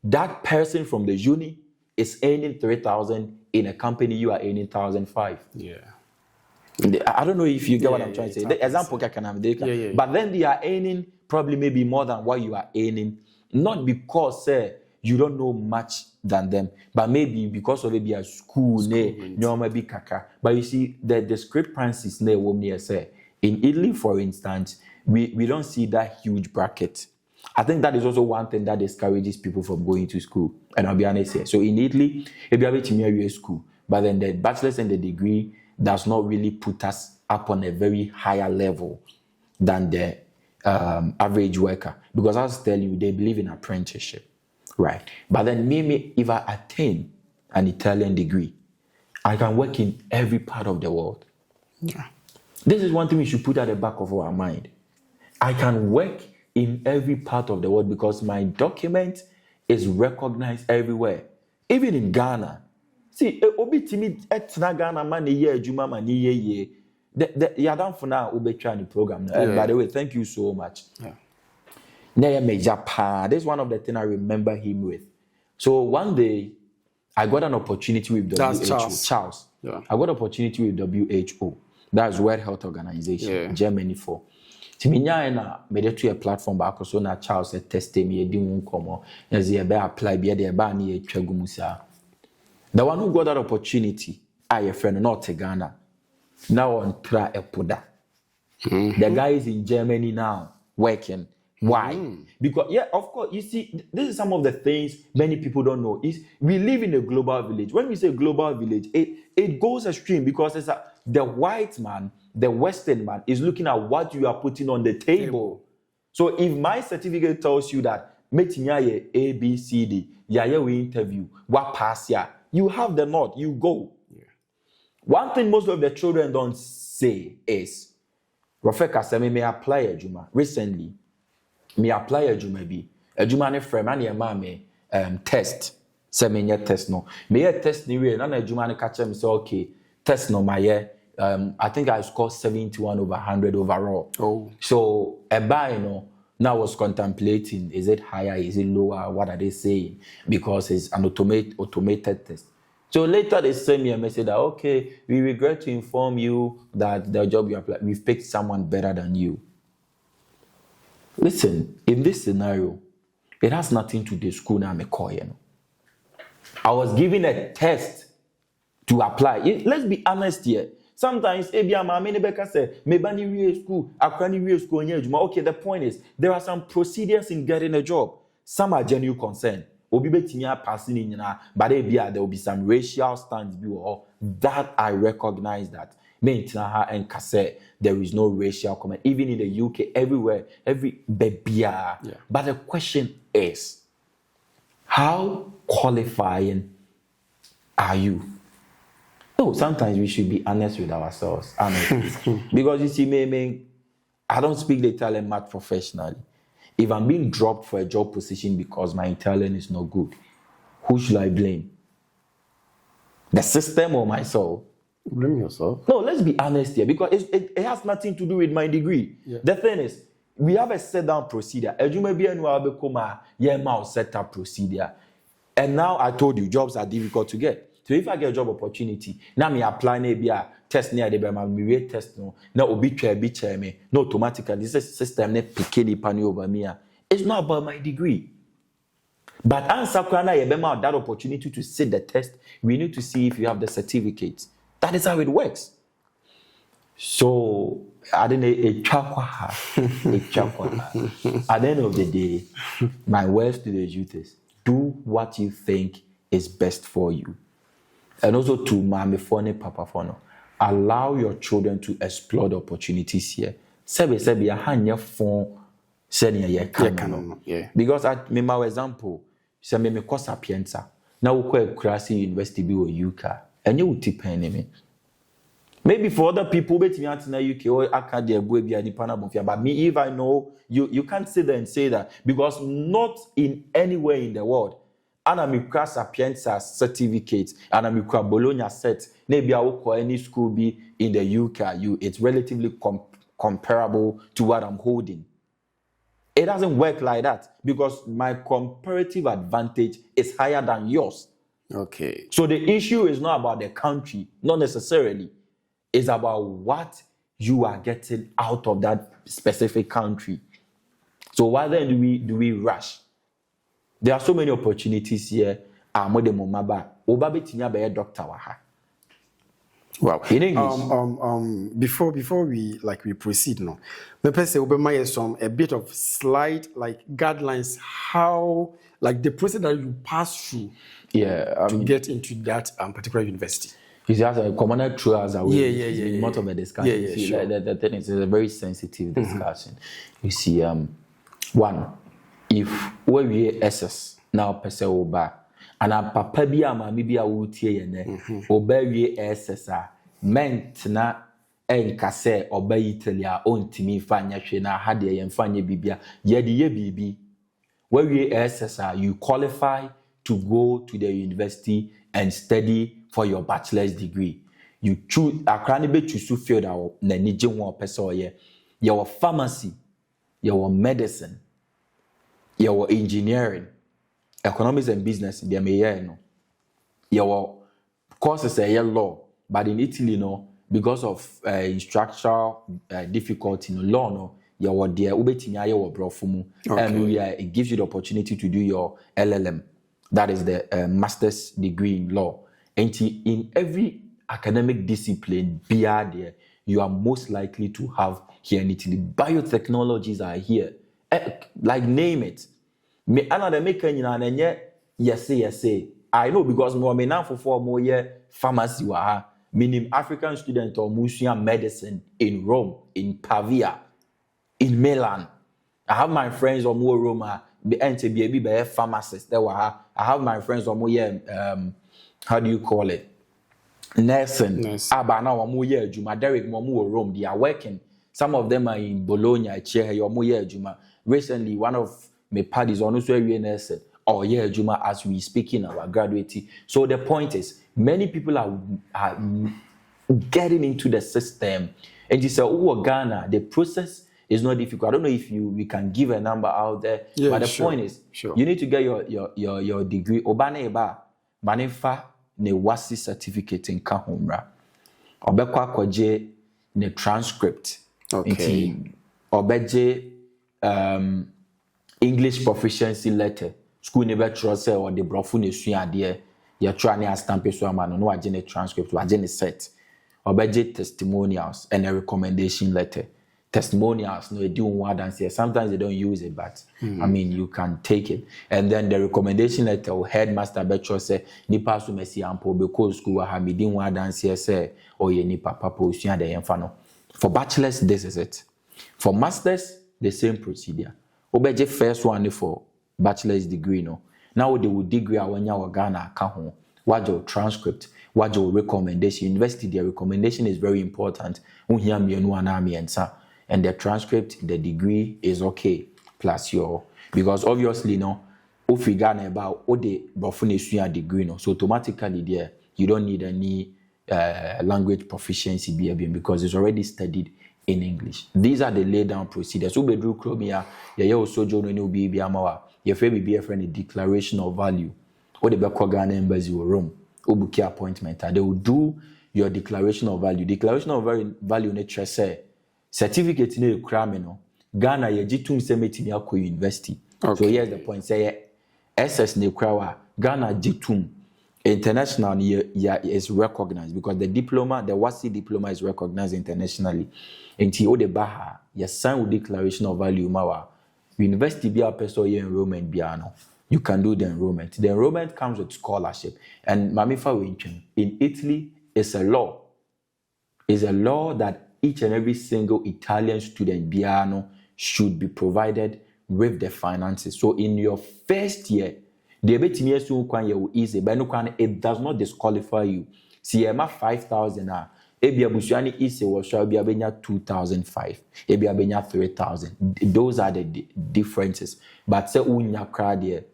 S1: that person from the uni is earning 3,000 in a company you are earning 1,500.
S2: Yeah.
S1: I don't know if you get what I'm trying to say. The example can have but then they are earning probably maybe more than what you are earning, not because you don't know much than them, but maybe because of maybe a school maybe kaka. But you see, the discrepancies in Italy, for instance, we don't see that huge bracket. I think that is also one thing that discourages people from going to school. And I'll be honest here. So in Italy, if you have a school, but then the bachelor's and the degree does not really put us up on a very higher level than the average worker. Because I was telling you, they believe in apprenticeship. Right. But then maybe if I attain an Italian degree, I can work in every part of the world.
S2: Yeah.
S1: This is one thing we should put at the back of our mind. I can work in every part of the world because my document is recognized everywhere. Even in Ghana. See, obi timi etna Ghana man ye adwuma man ye. You done for now obi try the program. By the way, thank you so much.
S2: Yeah.
S1: This is one of the things I remember him with. So one day, I got an opportunity with WHO. Charles.
S2: Yeah.
S1: I got an opportunity with WHO. That's World Health Organization, Germany for. Timinya na made to a platform back so na Charles tested me edin nkomo. As ye be apply be the ba na ye twagumusa. The one who got that opportunity, a friend not Ghana. Now on tra epoda. The guy is in Germany now working. Why? Because, of course, you see, this is some of the things many people don't know. Is we live in a global village. When we say global village, it goes extreme because the white man, the Western man, is looking at what you are putting on the table. So if my certificate tells you that metinyaye A, B, C, D, we interview, what pass ya, you have the nod, you go. Yeah. One thing most of the children don't say is, Rophekalive may apply a Juma recently. Me apply a Juma bi. A Juma ne frame and me test. Say me test no. Me test ni we na Juma ne catch me say okay. Test no my I think I scored 71 over 100 overall. Oh. So a buy no now was contemplating, is it higher, is it lower, what are they saying? Because it's an automated test. So later they send me a message that okay, we regret to inform you that the job you apply, we've picked someone better than you. Listen, in this scenario, it has nothing to do with school now. I was given a test to apply. Let's be honest here. Sometimes, say, maybe school, okay, the point is, there are some procedures in getting a job. Some are genuine concern. But there will be some racial stands that I recognize that. There is no racial comment. Even in the UK, everywhere, every baby. Yeah. But the question is, how qualifying are you? No, sometimes we should be honest with ourselves, honestly. Because you see, I don't speak the Italian math professionally. If I'm being dropped for a job position because my Italian is not good, who should I blame? The system or myself?
S2: Blame yourself.
S1: No, let's be honest here, because it has nothing to do with my degree. Yeah. The thing is, we have a set-down procedure. Set-up procedure. And now I told you, jobs are difficult to get. So if I get a job opportunity, now me apply maybe a test near the me test no. Now obi chair me. No automatically this system ne pick pani over me. It's not about my degree. But answer that opportunity to sit the test, we need to see if you have the certificate. That is how it works. So at the end of the day, my words to the youth is do what you think is best for you. And also to Mami Fone, Papa Fono, allow your children to explore the opportunities here. Because I remember example, say me course sapienza. Now we call Krasi University be or UK, and you tip me. Maybe for other people, but me at na UK or Acadia go be any panabofia. But me, if I know you can't sit there and say that because not in anywhere in the world. And I'm a Sapienza certificate, and I'm a Bologna set. Maybe I will call any school be in the UK. It's relatively comparable to what I'm holding. It doesn't work like that because my comparative advantage is higher than yours.
S2: Okay.
S1: So the issue is not about the country, not necessarily. It's about what you are getting out of that specific country. So why then do we rush? There are so many opportunities here. Wow. In English.
S2: Before we proceed now, maybe say a bit of slide guidelines how the process that you pass through to get into that particular university.
S1: You see, as a commoner through as a way,
S2: yeah.
S1: Much of a discussion.
S2: Sure.
S1: The thing is, it's a very sensitive discussion. You see, one, if we SS now per se oba, and a papa bi ama mi bi a wutie ye ne, oba wie SS a meant na enkase oba Italia ontimi fanya hwe na ha de ye mfanya bibia ye de ye bibi. When we SS you qualify to go to the university and study for your bachelor's degree. You choose akrani be choose field that na nije ho opese oye. Your pharmacy, your medicine, your engineering, economics and business, they may no. Your courses are law, but in Italy, no, because of structural difficulty, no law, no, your dear ubetinya your brofumu, and it gives you the opportunity to do your LLM, that is the master's degree in law. And in every academic discipline, there, you are most likely to have here in Italy. Biotechnologies are here, like name it. Me another maker yes. I know because me now for more year pharmacy meaning African student or Muslim medicine in Rome, in Pavia, in Milan. I have my friends or more Roma be be pharmacists. There were I have my friends or more how do you call it? Nursing. Aba now or more year Juma Derek more Rome. They are working. Some of them are in Bologna, chair or more year Juma. Recently, one of my parties on also nursing or year Juma as we speak in our graduate. So the point is, many people are getting into the system, and you say, "Oh, Ghana, the process is not difficult." I don't know if we can give a number out there, but the point is, you need to get your degree. Obane eba manefa ne wasi certificate in kahomra. Obekwa kwaje ne transcript.
S2: Okay.
S1: Obeje English proficiency letter. School never trust or the brofune suya you're trying to stamp so man no agene transcript or agene set or budget testimonials and a recommendation letter. Testimonials no they do one dance here. Sometimes they don't use it, but I mean you can take it. And then the recommendation letter or headmaster betro say nipa so mesi ampo because school ha me din one dance here say or ye nipa papa usua de yemfa no. For bachelors this is it. For masters the same procedure. Obeje first one for bachelor's degree no. Now they will degree when you Ghana account. What your transcript, what your recommendation. University their recommendation is very important. And the transcript, the degree is okay. Plus your because obviously no, if you Ghana about all the bofune degree no, so automatically there you don't need any language proficiency because it's already studied in English. These are the laid down procedures. So be do chromia, ya also join no be amawa. Your favorite be a friend declaration of value. Or the Beko Ghana embassy or Rome. Obuki appointment. They will do your declaration of value. Declaration of value nature say certificate in criminal. Ghana ye jitum semeti ni ako university. Okay. So here's the point. Say SS ne krawa Ghana jitum international is recognized because the diploma, the WASI diploma is recognized internationally. Until o de baha, you sign with declaration of value mawa. University be a person enrollment biano. You can do the enrollment. The enrollment comes with scholarship. And Mamifa Winchin, in Italy, it's a law. It's a law that each and every single Italian student biano should be provided with the finances. So in your first year, it does not disqualify you. See, I'm 5,000. Ebia busuani ise washa ebia benya 2,005 ebia benya 3,000. Those are the differences. But say unya krade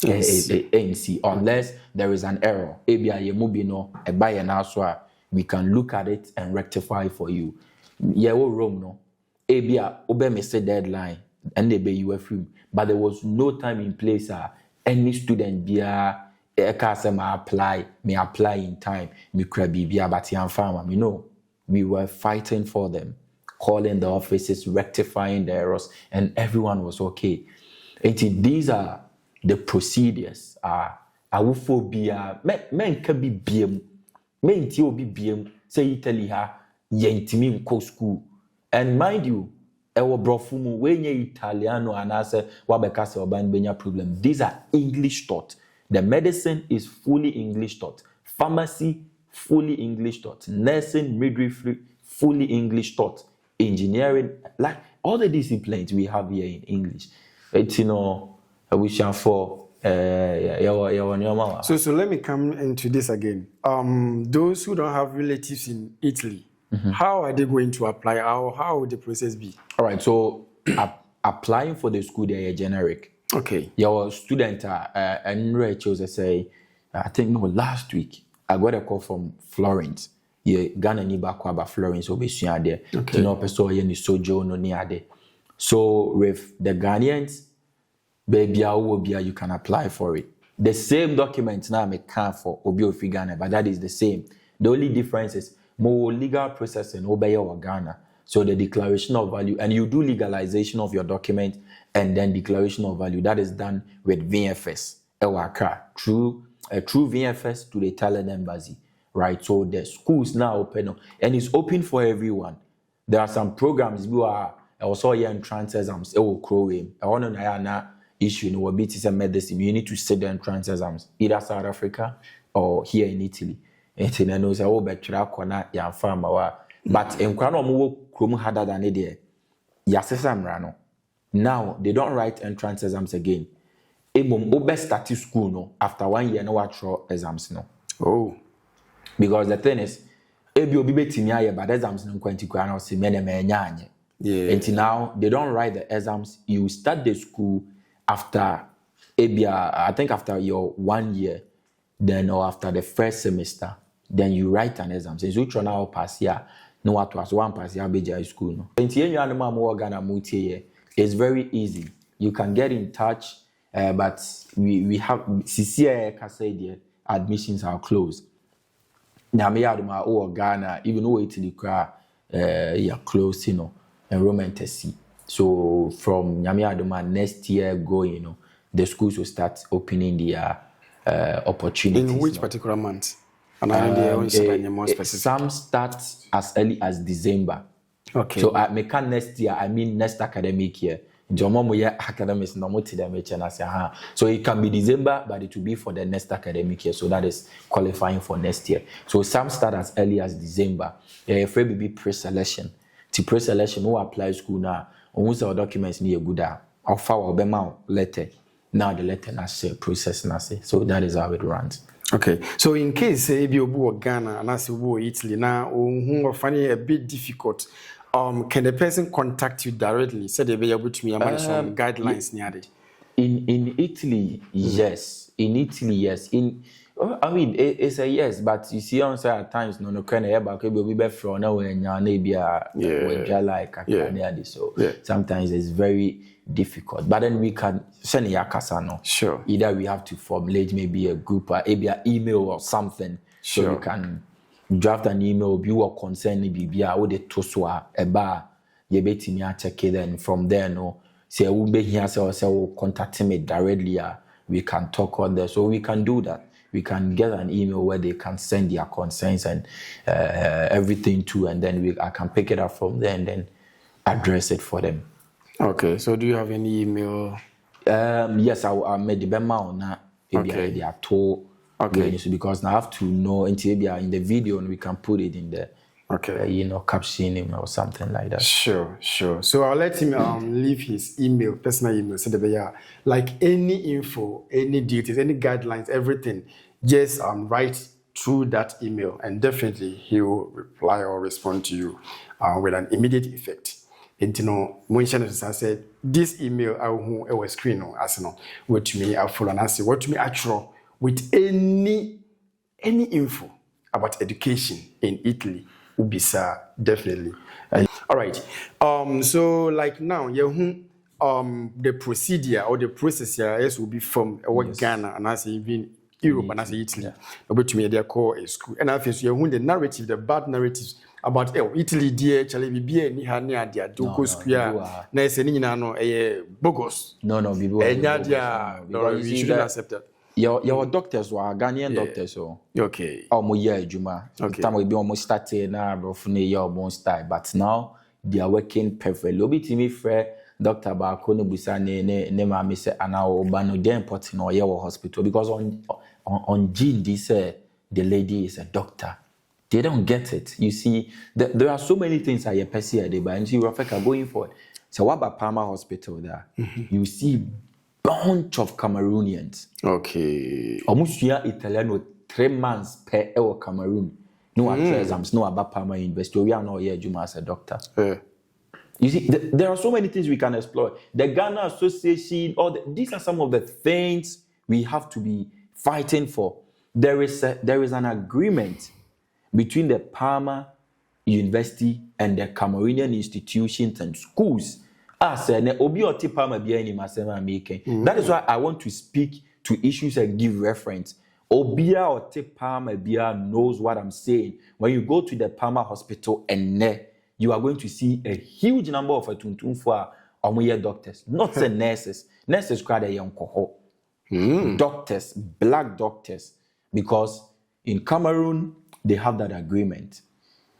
S1: ANC unless there is an error. Ebia ye mubi no eba ye na so we can look at it and rectify for you. Ye wo Rome no ebia obe me say deadline and they be you free. But there was no time in place any student bia apply in time. But we were fighting for them, calling the offices, rectifying the errors, and everyone was okay. And these are the procedures. Awuphobia, men can be BM, men ti obi BM, say Italy ha, yentimi mko school. And mind you, ewo brofumu, wenye Italiano anase, wabekase oban benya problem. These are English taught. The medicine is fully English taught. Pharmacy, fully English taught. Nursing, midwifery, fully English taught. Engineering, like all the disciplines we have here in English. It's, I wish I'm for. So
S2: let me come into this again. Those who don't have relatives in Italy, how are they going to apply? How would the process be?
S1: All right, so applying for the school, they are generic.
S2: Okay.
S1: Your student, and chose to say, I think no, last week I got a call from Florence. Yeah, Ghana ni bakwaba Florence obesua there. Okay. Person ye ni sojo no ni ade. So with the Ghanaians, baby, you can apply for it. The same documents now me can for Obi Ofi Ghana, but that is the same. The only difference is more legal processing obey your Ghana. So the declaration of value, and you do legalization of your document and then declaration of value. That is done with VFS, through VFS to the Italian embassy, right? So the schools now open, and it's open for everyone. There are some programs who are also here entrance exams. I want to know issue in what medicine. You need to sit the entrance exams, either South Africa or here in Italy. But in Kwano Krum harder than it there. Now they don't write entrance exams again. Start school no after 1 year no watch exams no.
S2: Oh,
S1: because the thing is, but exams no yeah. Until now they don't write the exams. You start the school after I think after your 1 year, then or after the first semester, then you write an exam. Since you try now pass here. No, what was one pass here school no. It's very easy. You can get in touch, but we have CCA admissions are closed. Now me out my Ghana, even though Italy you're close, enrollment see. So from Nyame Adoma next year going, the schools will start opening their opportunities.
S2: In which particular month? And I more specific.
S1: Some start as early as December.
S2: Okay.
S1: So I make next year, I mean next academic year. Academics so it can be December, but it will be for the next academic year. So that is qualifying for next year. So some start as early as December. If we be pre-selection, pre-selection who apply school now, who's our documents need a good offer or be letter. Now the letter has process now. So that is how it runs.
S2: Okay. So in case say if you go Ghana and as you go Italy now, who find it a bit difficult. Can the person contact you directly? Said they be able to me some guidelines near it.
S1: In Italy, yes. In Italy, yes. I mean, it's a yes, but you see, on at times, no, can ever be from now when you're like, so sometimes it's very difficult. But then we can send Yakasano.
S2: Sure.
S1: Either we have to formulate maybe a group or maybe an email or something.
S2: Sure.
S1: So we can draft an email, you are concerned, maybe or the toswa, a bar, you bet me check it, and from there, no, say, we'll be here, so contact me directly, we can talk on there. So we can do that. We can get an email where they can send their concerns and everything to, and then I can pick it up from there and then address it for them.
S2: Okay, so do you have any email?
S1: Yes, I made the Bema on that.
S2: Okay.
S1: They are told.
S2: Okay.
S1: Because now I have to know until they are in the video and we can put it in the caption or something like that.
S2: Sure. So I'll let him leave his email, personal email, so that like any info, any details, any guidelines, everything, just write through that email and definitely he will reply or respond to you with an immediate effect. And as I said, this email I will screen as what me I follow and answer what me actual with any info about education in Italy would be definitely. All right. So like now, the procedure or the process here will be from Ghana and as even Europe and as Italy. About to me, they call a school. And I think the narrative, the bad narratives about Italy, dear Charlie, be ni hania dia do go square. Na se ni no bogus.
S1: No, we
S2: shouldn't accept that.
S1: Your doctors were Ghanaian doctors, so
S2: okay.
S1: Almost year Juma. Time we be almost starting now, roughly year almost start. But now they are working perfectly. Lobi timi fair Dr. Bakono Busa ne mama say ana obano dey important no year hospital because on Gene they say the lady is a doctor. They don't get it. You see, there are so many things I perceive at the bar and see Rophekalive going for it. So what about Palmer Hospital there? You see bunch of Cameroonians.
S2: Okay.
S1: Almost here Italiano 3 months per hour Cameroon. No exams, no about Palmer University. We are not here Juma as a doctor. You see, there are so many things we can explore. The Ghana Association, these are some of the things we have to be fighting for. There is an agreement between the Palmer University and the Cameroonian institutions and schools. That is why I want to speak to issues and give reference. Obia or Palmer knows what I'm saying. When you go to the Palmer Hospital and you are going to see a huge number of doctors, not the nurses. Nurses quite a young cohort. Doctors, black doctors, because in Cameroon they have that agreement.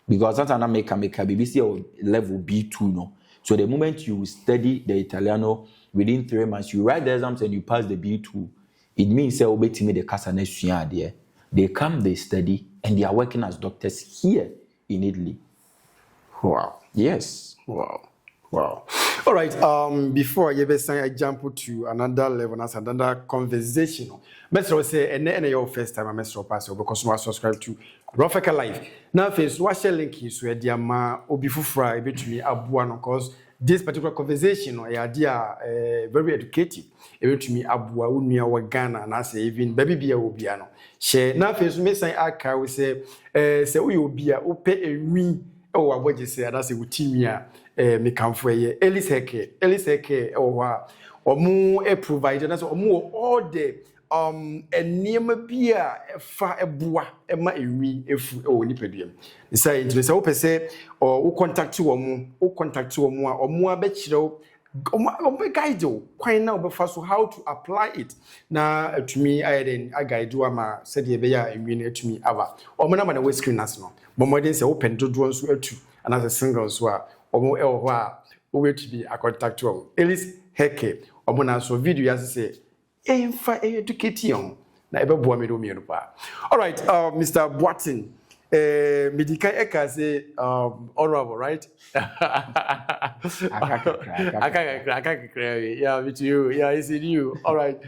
S1: Because that's an America BBC or level B2 no. So the moment you study the Italiano within 3 months, you write the exams and you pass the B2, it means they come, they study, and they are working as doctors here in Italy.
S2: Wow.
S1: Yes.
S2: Wow. All right. Before I jump to another level, as another conversation. Mr. say, and your first time, Mr. Pass, because you are subscribed to Rophekalive. Now, first, what's your link is where dear ma obifufra between abuano, because this particular conversation, very educative. To me, abua unia wa Ghana, and I say even baby beer obiano. Share now, first, me say aka we say we will be a ope a me. Oh, what you say, that's a utimia, me come for ye. Ellis Heke, or more a provider, that's more all the enema bi a efa eboa ema enwi efu e woni peduam say into say wo pese wo contact wo a omo abekire omo guide wo kwan na obefa so how to apply it na atumi ayeden guide wo ama said ye be ya enwi na atumi ava omo na we screen as no bomodin say wo pendodo nso atu and as a single so a omo e wo ho a wo wetu bi a contact wo Ellis Heke omo na so video as say Enfa education na ebeboa me do mienu pa. All right, Mr. Boatin, medical eka say honorable, right? I can't cry. Yeah, with you. Yeah, it's in you. All right.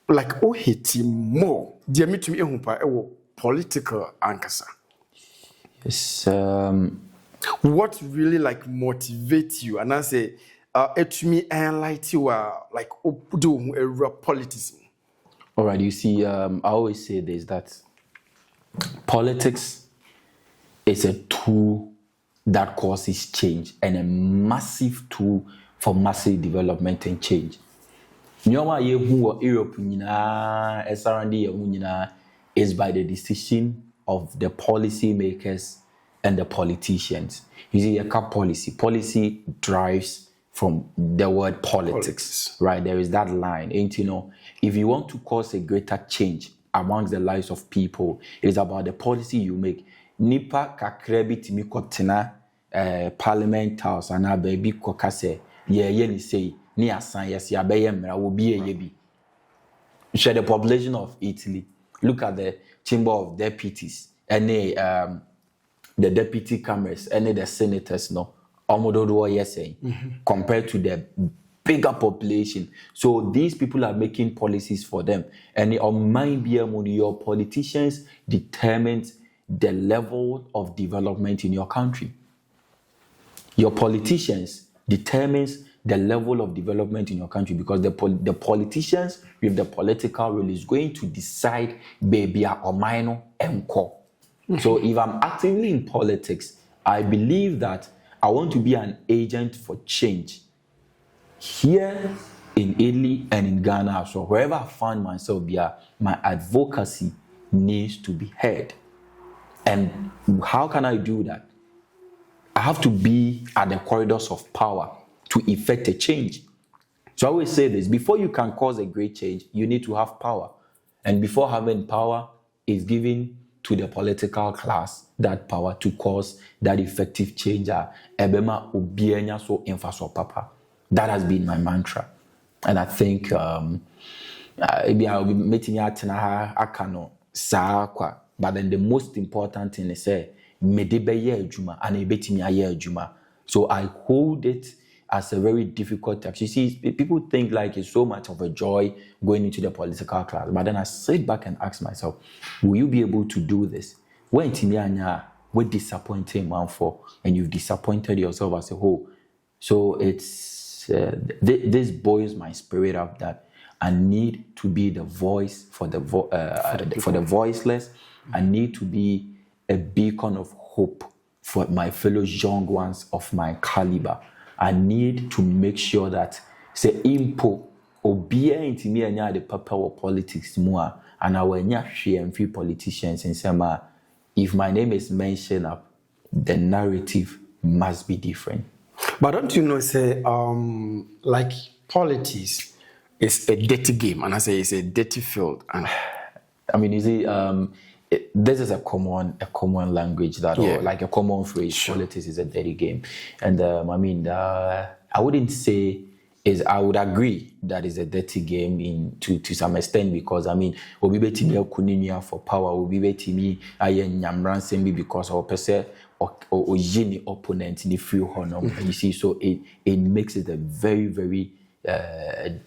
S2: Like oh hiti more. Dear me to me ehumpa ewo political ankasa.
S1: Yes.
S2: What really like motivates you? And I say to me enlight you like do a politics.
S1: All right, you see, I always say this, that politics is a tool that causes change and a massive tool for massive development and change. Nyoma yehu Europe is by the decision of the policy makers and the politicians. You see, a policy drives from the word politics, right? There is that line. And you know, if you want to cause a greater change amongst the lives of people, it is about the policy you make. Nipa kakrebi timi kotena parliament house and a baby kokase ye say ni asan yes ya be yemra will be a yebi. Share the population of Italy. Look at the chamber of deputies and the deputy cameras and the senators no. Compared to the bigger population. So these people are making policies for them. And your politicians determine the level of development in your country. Your politicians determines the level of development in your country because the politicians with the political role is going to decide baby or minor and core. So if I'm actively in politics, I believe that I want to be an agent for change here in Italy and in Ghana. So wherever I find myself, my advocacy needs to be heard. And how can I do that? I have to be at the corridors of power to effect a change. So I always say this, before you can cause a great change, you need to have power. And before having power is given to the political class that power to cause that effective change. Ebema ubienya so emphaso papa. That has been my mantra. And I think I'll be meeting akano sa kwa. But then the most important thing is medebe juma and ebetimi juma. So I hold it as a very difficult task. You see, people think like it's so much of a joy going into the political class. But then I sit back and ask myself, will you be able to do this? When Timianya, what disappointing man for, and you've disappointed yourself as a whole. So it's this boils my spirit up that I need to be the voice for the voiceless. I need to be a beacon of hope for my fellow young ones of my caliber. I need to make sure that say impo obia intimi anya the papa of politics more and our nya and free politicians and say if my name is mentioned up, the narrative must be different.
S2: But don't you know say like politics is a dirty game and I say it's a dirty field and
S1: I mean you see this is a common language that or like a common phrase. Sure. Politics is a dirty game, and I mean I wouldn't say I would agree that is a dirty game to some extent because I mean obi betimi akunia for power obi betimi aye nyamransen because of person or yini opponent in free honor. You see, so it makes it a very very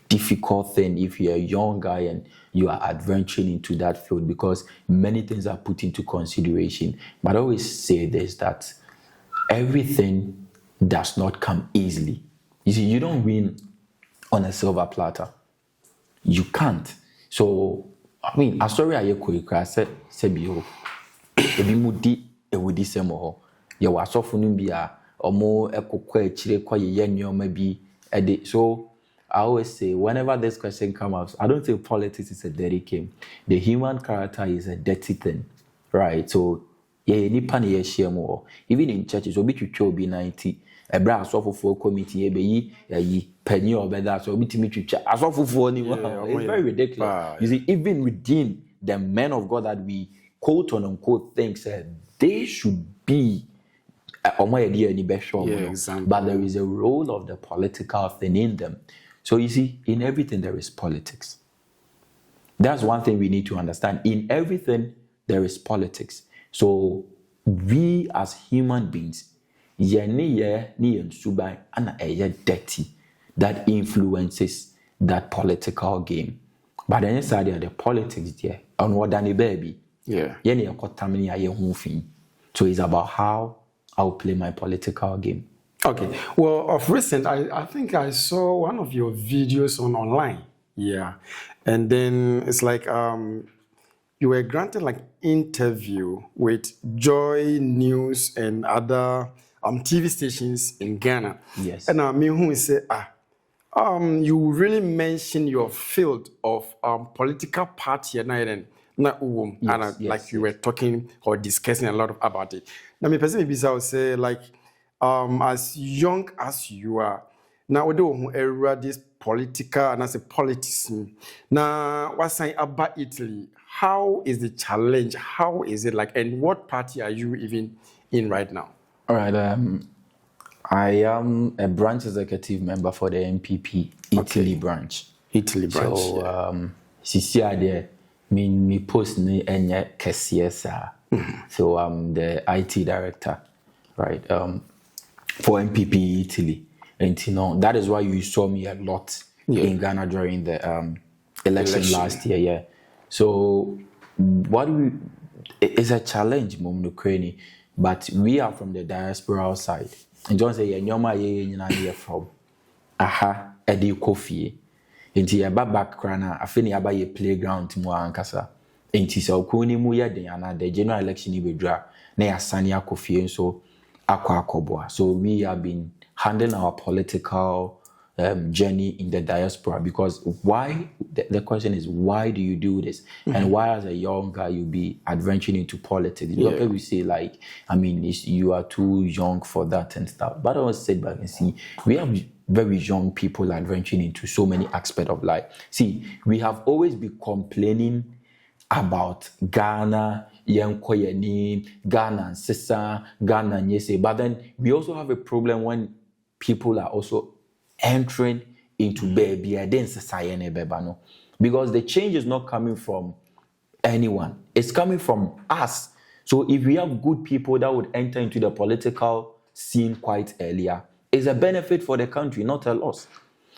S1: difficult thing if you're a young guy and you are adventuring into that field because many things are put into consideration. But I always say this, that everything does not come easily. You see, you don't win on a silver platter. You can't. So, I mean, a story I said, Sebio, Ebimudi, Ewudi Semoho, Yawasofunubia, or more Eko Chile, maybe. So, I always say, whenever this question comes up, I don't think politics is a dirty game. The human character is a dirty thing, right? So, yeah, nipa na share more. Even in churches, obi twitwa obi 90. Ebra asofofo committee ebeyi penny or better so obi timi twitwa asofofo ni it's very ridiculous. You see, even within the men of God that we quote unquote think they should be but there is a role of the political thing in them. So you see, in everything there is politics. That's one thing we need to understand. In everything there is politics. So we as human beings, dirty that influences that political game. But then inside there, the politics there, on what Danny baby.
S2: Yeah.
S1: So it's about how I'll play my political game.
S2: Okay. Well, of recent, I think I saw one of your videos online. Yeah. And then it's like you were granted like interview with Joy News and other TV stations in Ghana.
S1: Yes.
S2: And me who say you really mention your field of political party and like you were talking or discussing a lot about it. Now, me personally, I would say like as young as you are, now we do era this political and as a politics. Now, what's saying about Italy? How is the challenge? How is it like? And what party are you even in right now?
S1: All right. I am a branch executive member for the MPP Italy branch.
S2: Italy branch.
S1: So, Sisia there. Me post ni enye kesiesa. So I'm the IT director, right? For MPP Italy, and that is why you saw me a lot in Ghana during the election last year. Yeah. So it's a challenge, Ukraine, but we are from the diaspora side. And John say, "You're from Eddie Kofi." Inti ya background afeni aba ye playground mu ankasa inti se okoni mu ye den ana the general election ni bedra na ya sane akofie nso akwa. So we have been handling our political journey in the diaspora because why the question is why do you do this and why as a young guy you be adventuring into politics. People say like you are too young for that and stuff, but I was said back and see we have very young people adventuring into so many aspects of life. See, we have always been complaining about Ghana, Ghana and Sisa, Ghana and Yese, but then we also have a problem when people are also entering into baby society because the change is not coming from anyone, it's coming from us. So if we have good people that would enter into the political scene quite earlier, it's a benefit for the country, not a loss.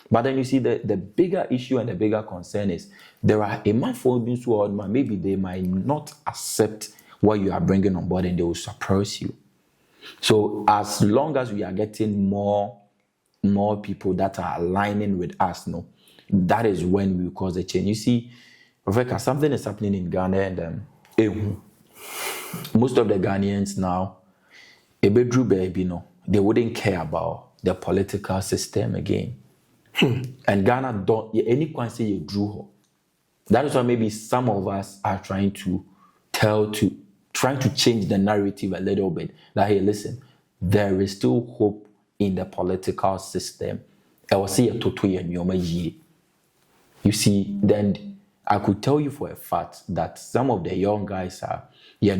S1: But then you see the bigger issue and the bigger concern is there are a man for maybe they might not accept what you are bringing on board and they will suppress you. So as long as we are getting more people that are aligning with us, that is when we will cause a change. You see, Rophekalive, something is happening in Ghana and most of the Ghanaians now, they wouldn't care about the political system again. And Ghana don't anyone say you drew her. That is why maybe some of us are trying to change the narrative a little bit. Like, hey, listen, there is still hope in the political system. You see, then I could tell you for a fact that some of the young guys are I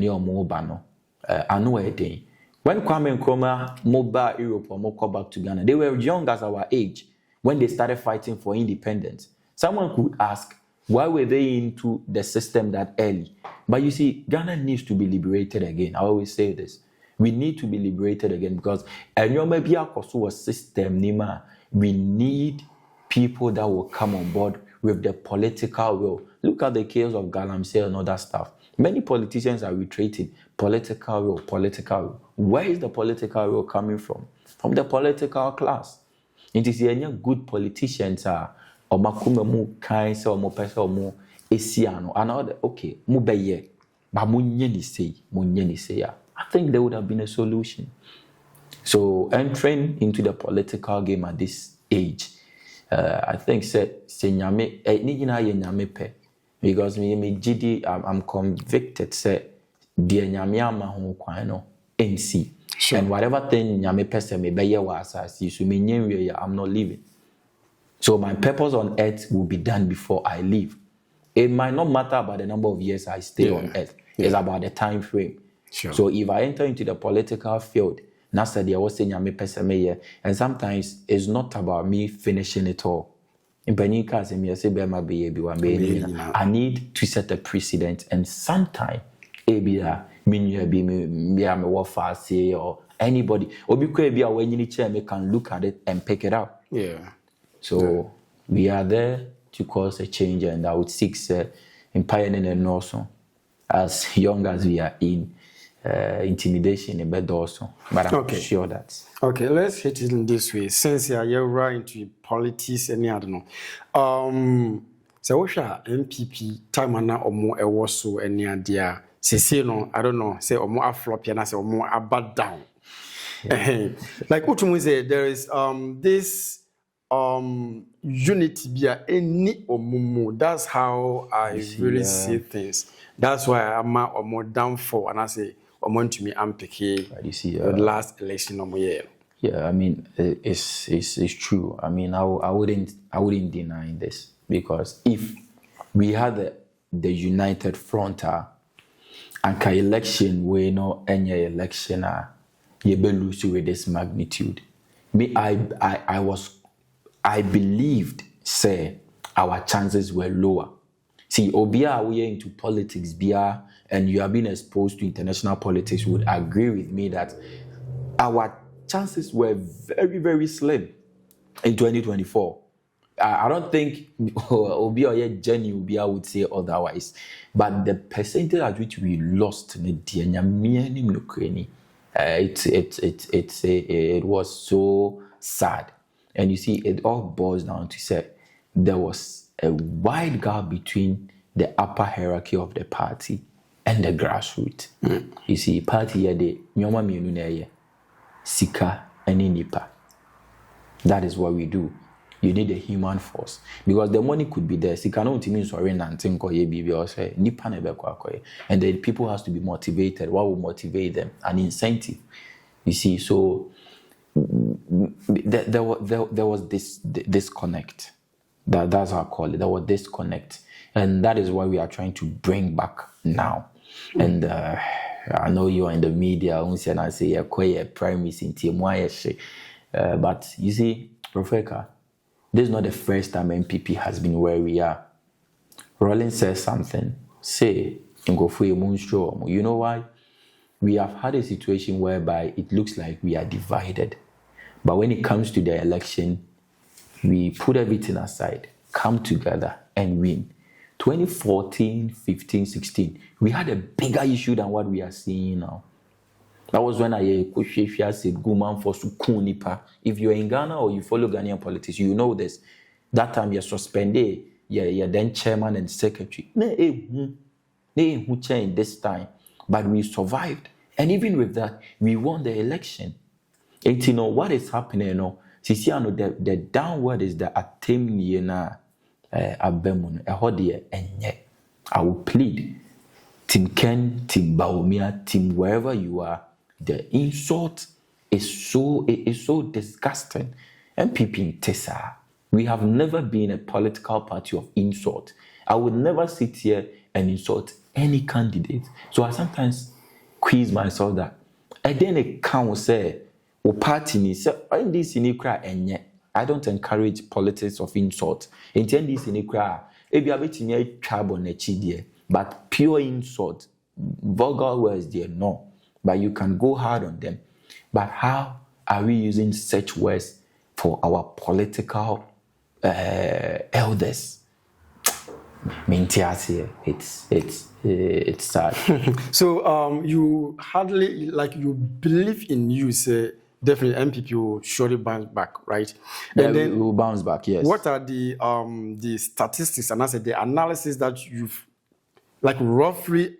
S1: know a day. When Kwame Nkrumah moved back Europe or moved back to Ghana, they were young as our age when they started fighting for independence. Someone could ask, why were they into the system that early? But you see, Ghana needs to be liberated again. I always say this. We need to be liberated again because we need people that will come on board with the political will. Look at the case of Galamsey and other stuff. Many politicians are retreating. Political will. Where is the political will coming from? From the political class. It is any good politicians are mu kind or mo person or mo esiano. And okay, mu beye, but mu nyeni say. I think there would have been a solution. So entering into the political game at this age, I think say nyame ni nyina ye nyame pe because me gidi I'm convicted say the nyame ama ho kwan no MC and whatever thing nyame pese me be ye wa asase so me nyenwe I'm not leaving. So my purpose on earth will be done before I leave. It might not matter about the number of years I stay on earth. It's about the time frame.
S2: Sure.
S1: So if I enter into the political field, and sometimes it's not about me finishing it all. I need to set a precedent, and sometimes me or anybody can look at it and pick it up.
S2: Yeah.
S1: So we are there to cause a change, and I would seek in pioneering and also as young as we are in intimidation in bed also. But I'm sure that.
S2: Okay, let's hit it in this way. Since you're right into politics and I don't know. So what's your MPP time and now or more a was any idea? Say no, I don't know. Say or more a flop and I say or more a bad down. Like what you say, there is this unity be any or mumu. That's how I really see things. That's why I'm more down for, and I say I'm going to me I'm picking the last election of my year.
S1: Yeah, I mean it's true. I mean I wouldn't deny this, because if we had the united front and ka election we no any election you be lose with this magnitude. Me I believed, say, our chances were lower. See, Obia, we are into politics, Bia, and you have been exposed to international politics, would agree with me that our chances were very, very slim in 2024. I don't think Obia or Jenny Obia would say otherwise. But the percentage at which we lost, it was so sad. And you see, it all boils down to say there was a wide gap between the upper hierarchy of the party and the grassroots. You see, party here the nyoma mienu na ye sika and nipa. That is what we do. You need a human force, because the money could be there. Sika no ntimi sorry nantin ko ye bibi or say nipa na be kwa koye. And then people has to be motivated. What will motivate them? An incentive. You see, so there was this disconnect. That's how I call it. There was disconnect, and that is what we are trying to bring back now. And I know you are in the media, and I say you're quite a premise in team. But you see, Ropheka, this is not the first time MPP has been where we are. Rollins says something. Say, you know why? We have had a situation whereby it looks like we are divided. But when it comes to the election, we put everything aside, come together and win. 2014, 15, 16, we had a bigger issue than what we are seeing now. That was when I said, Guman for Sukunipa. If you're in Ghana or you follow Ghanaian politics, you know this. That time you're suspended, you're then chairman and secretary. Who changed this time? But we survived. And even with that, we won the election. And you know what is happening, you know, the downward is the attempt na abemun ehodie enye. I will plead, Team Ken, Team Baumia, Team wherever you are, the insult is so disgusting. MPP in Tessa, we have never been a political party of insult. I would never sit here and insult any candidate. So I sometimes quiz myself that I then can't say o party ni say this in enye. I don't encourage politics of insult. Intend this in ekra e bia betimi atwa na chi die, but pure insult, vulgar words there no. But you can go hard on them. But how are we using such words for our political elders? It's sad.
S2: So you hardly you believe in you say definitely MPP will surely bounce back, right?
S1: Yeah, and then we will bounce back. Yes.
S2: What are the statistics and I said the analysis that you've roughly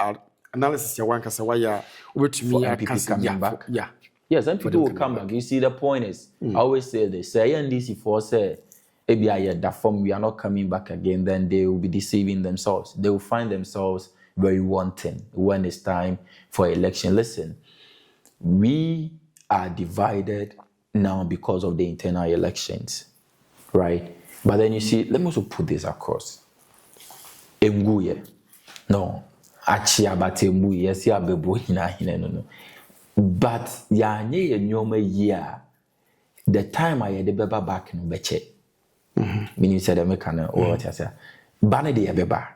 S2: analysis you want to say why you which me
S1: MPP coming back?
S2: Yeah.
S1: Yes, MPP will come back. You see, the point is, I always say this. Say NDC for say maybe I heard that form, we are not coming back again, then they will be deceiving themselves. They will find themselves very wanting when it's time for election. Listen, we are divided now because of the internal elections, right? But then you see, let me also put this across. Emguye. No. Achia bate emguye. Yes, ya bebo hina no. But ya nye ye nyoma year. The time I had the beba back no beche. Meaning said American or what I say. Bane de beba.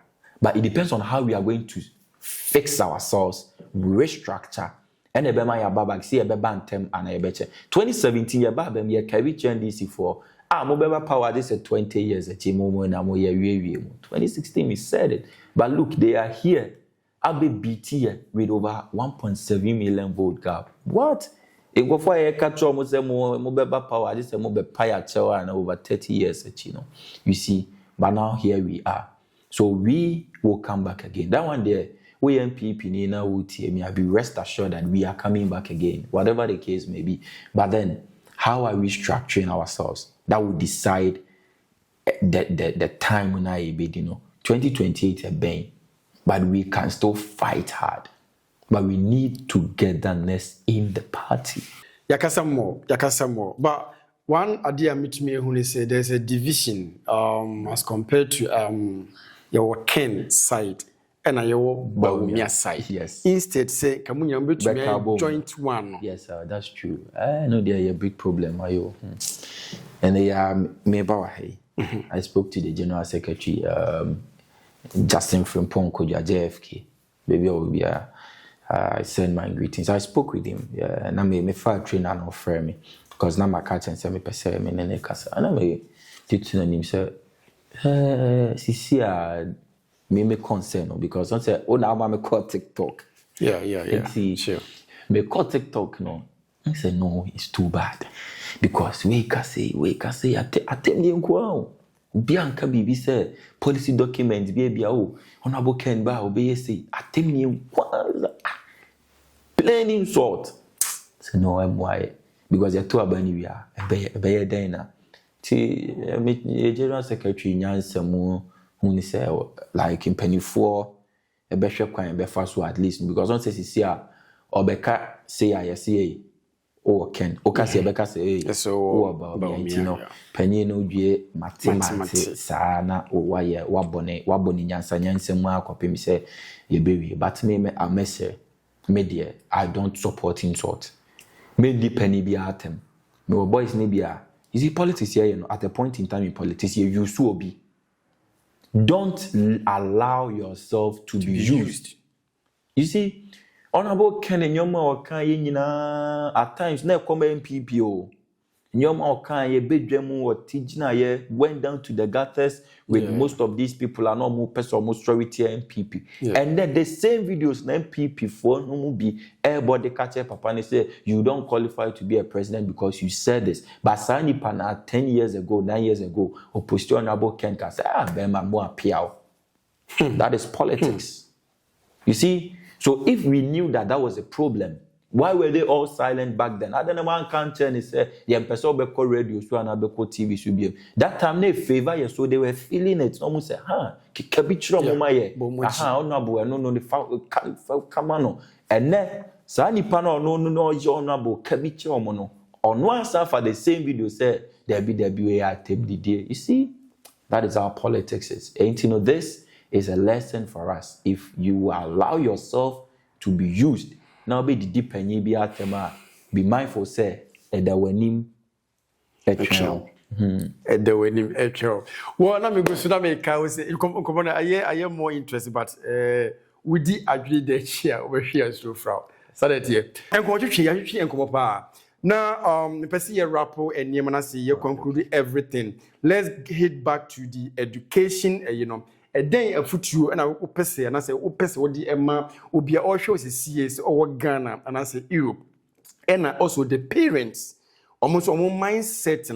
S1: But it depends on how we are going to fix ourselves, restructure. And the bema ya baba see a beba antem and a beche. 2017 ya baba me carry NDC for mobile power this 20 years at 2016 we said it. But look, they are here. I'll be BT with over 1.7 million vote gap. What? It go for a catch almost mobile power, this a mobile power and over 30 years, You see, but now here we are. So we will come back again. That one there, we MPP Nina will tell me, I'll be rest assured that we are coming back again, whatever the case may be. But then, how are we structuring ourselves? That will decide the time when I be, 2028 a bang. But we can still fight hard. But we need togetherness in the party.
S2: Yakasa more. But one idea meet me who say there's a division as compared to your Ken side and your Baumia side.
S1: Yes.
S2: Instead, say, come on, you joint one.
S1: Yes, sir, that's true. I know there is a big problem. And they are I spoke to the General Secretary, Justin Frimpong Koja JFK. Maybe I will be I send my greetings. I spoke with him, and I made me far train and offer me because now my catch and send me per se me nene kasa. And I made did to him say, Sisia me concern because I said, oh now I'm call TikTok.
S2: Yeah.
S1: Sure. Me call TikTok no. I said no, it's too bad because we can say I tell you go. Bianca Bibi said policy documents baby honorable Ken Ba obey say atemni plain insult. So no why because you're too abani we are be then General Secretary Nyansemu who say like in penny 4 a bishop kwan be fast at least because don't say sia obeka say I say oh Ken okasi obeka say so about penny no due mathematics sana o waye wabone nyansemu akopem say ye bewie but me a message media I don't support insult me di penny be atem me boys ni bia you see politics here at a point in time in politics you so obi don't allow yourself to be used. You see honorable Ken nyoma okan ye nyina at times na come MPP o nyoma okan ye bedwam or tigina ye went down to the gutters with most of these people are not more person almost authority MPP and then the same videos na MPP for no be everybody catch papa and say you don't qualify to be a president because you said this but sani pana 10 years ago 9 years ago opposition honorable Ken can say bema mo apia. That is politics. You see. So if we knew that was a problem, why were they all silent back then? I don't know one can't tell say yeah, person be call radio so and be call TV should be. That time they favor you, so they were feeling it. Almost say, kabichro mama ye. Honorable, no the come on. And then Sani Pano no honorable kabichro mono. On one side for the same video said there be tape the day. You see, that is how politics is. Ain't this? Is a lesson for us. If you allow yourself to be used, now be the deep and be atema. Be mindful, say, that wenim etchel.
S2: The wenim etchel. Well, let me go to America. Come on, I am more interested, but we did agree that here over here so far. So that here. And what you see, and come up. Now, the person rapport and Yemana you conclude everything. Let's head back to the education, a day of future and I say and I say what the Emma will be also CS or Ghana and I say Europe and also the parents almost on mindset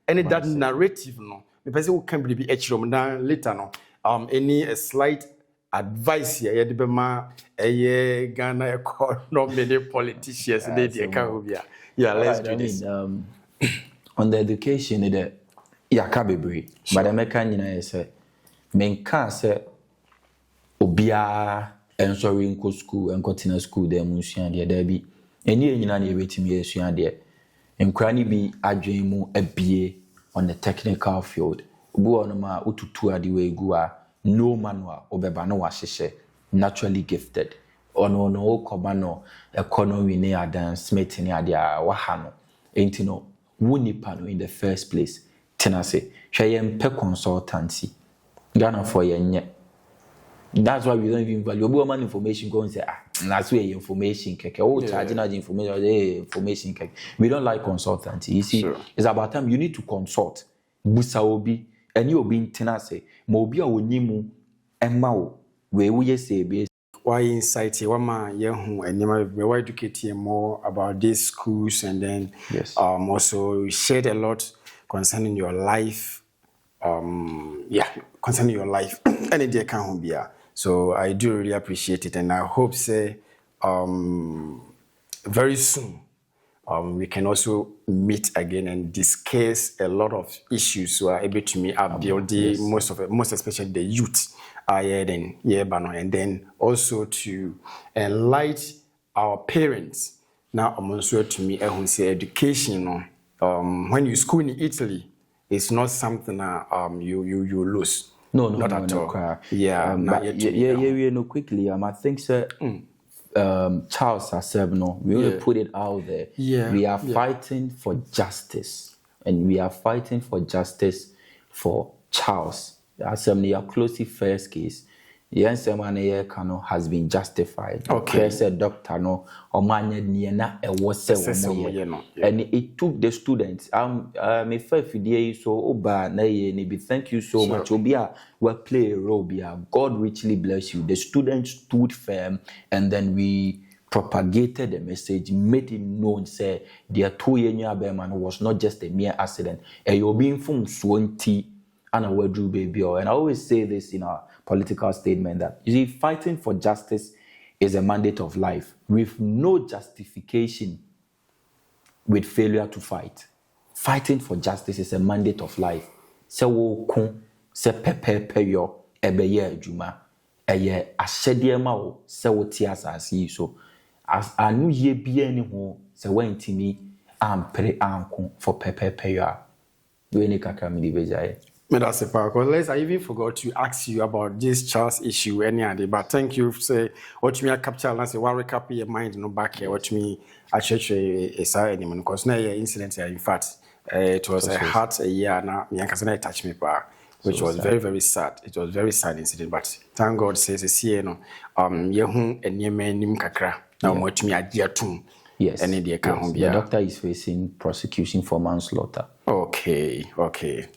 S2: and that narrative the person who can be actually now later any slight advice here the Bema a Ghana no many politicians let's do this
S1: on the education yaka bebre but America nyina say menka say obia ensori nko school enkotina school dem musua de da bi eni nyina na ebetimi esua de nkura ni bi adwen mu abie on the technical field obu onoma ututu ade we gu a no manual obeba no wahyehyɛ naturally gifted ono no okoma no economy ne advancement ne ade a waha no enti no wonipa no in the first place tenase hwɛ yɛn pe consultancy Ghana for yenye. That's why we don't even value. We want information go and say that's where information keke. Charging us information keke. We don't like consultancy. You see, it's about time you need to consult. Busa obi and you obi tenase. Mo obi a wonimu emma o we say be.
S2: Why insight wama yehu and you were educating more about these schools and then also you shared a lot concerning your life. Concerning your life. Any day can be. So I do really appreciate it, and I hope say very soon we can also meet again and discuss a lot of issues so are able to meet up the most especially the youth and then also to enlighten our parents. Now I'm also to me I say education when you school in Italy, it's not something you lose.
S1: No,
S2: not at all.
S1: Quickly. I think sir, Charles has said no. We want to put it out there. We are fighting for justice, and we are fighting for justice for Charles. As a closely first case, yes, Kano has been justified. Okay, said doctor no, or man niena e was and it took the students. Me so oba na ye thank you so much. Obia will play a role. God richly bless you. The students stood firm, and then we propagated the message, made it known, say their 2 year man was not just a mere accident. And you're being from Swanty and a word baby. And I always say this in our political statement that you see, fighting for justice is a mandate of life with no justification with failure to fight. Fighting for justice is a mandate of life. Se wo kun se pepe yo ebeye adwuma eye ahyede ma wo se wo ti asase so as anu ye bia ni ho se wantimi ampre anko for pepe yo we ni kakra mi bejaye.
S2: Because I even forgot to ask you about this Charles issue any other, but thank you. Say what me capture and say one recap your mind no back here. What me actually is anymore because now incident in fact it was a heart a year now. Me and touch me back, which was very very sad. It was very sad incident, but thank God says see no yehu enye nim kakra now what me adia tum.
S1: Yes. The doctor is facing prosecution for manslaughter.
S2: Okay.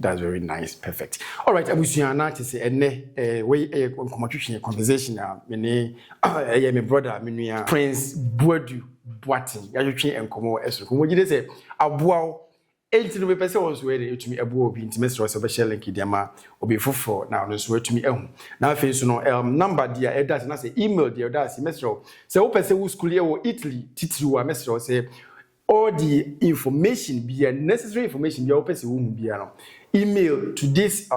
S2: That's very nice. Perfect. All right. Abusuana to say we conversation my brother Prince Boadu Boatin. Ya twetwe enkomo eso. Komo gide say aboa enti no be pese won so e tumi aboa obi enti mesro so be share link dia ma obi fofo na no so tumi ehu. Na afi so no number dia e dat na say email dia dat say mesro. Say wo pese wo school e wo Italy titiri wa mesro say all the information be necessary information be wo pese wo hu bia no. Email to this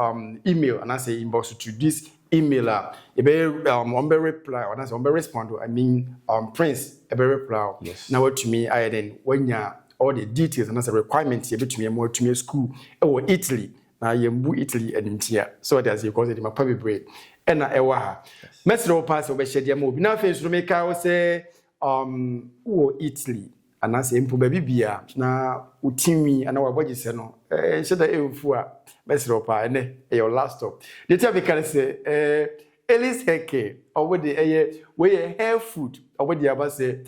S2: email and I say inbox to this emailer e be on be reply or na say on be respond. I mean Prince e be reply.
S1: Yes.
S2: Now what to me I then when ya all the details and as a requirement you between more to me school or Italy now you move Italy and here so that's because it my probably break and na ewa ha mesro pass over share mo bi na face no make I say Italy and I say mpo baby bia na utimi and our body say no sheda emfu a mesro pa ene your last stop the tell me can say Ellis Heke over the we hair food over the aba say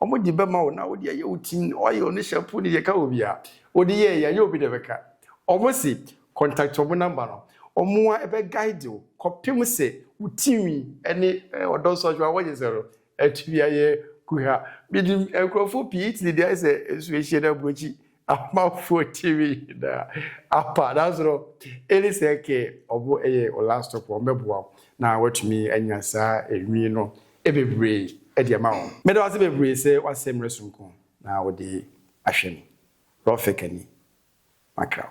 S2: omo di be ma wo na wo di aye utin oil ne shampoo ne ka obi a wo di ye ya obi de beka omo si contact omo number no omo a be guide wo kopim se utinwi ene odo so jwa wo je zero atwi aye kuha bidim enkrofo pit ni dey say esu ehie na brochi amafo tv da apa that's all ele say ke obo eye o last stop o meboa na watumi anyasa enwi no ebebre Ediamao. Medo was a brave say was same resumco. Now the Ashen. Rophekalive. Macro.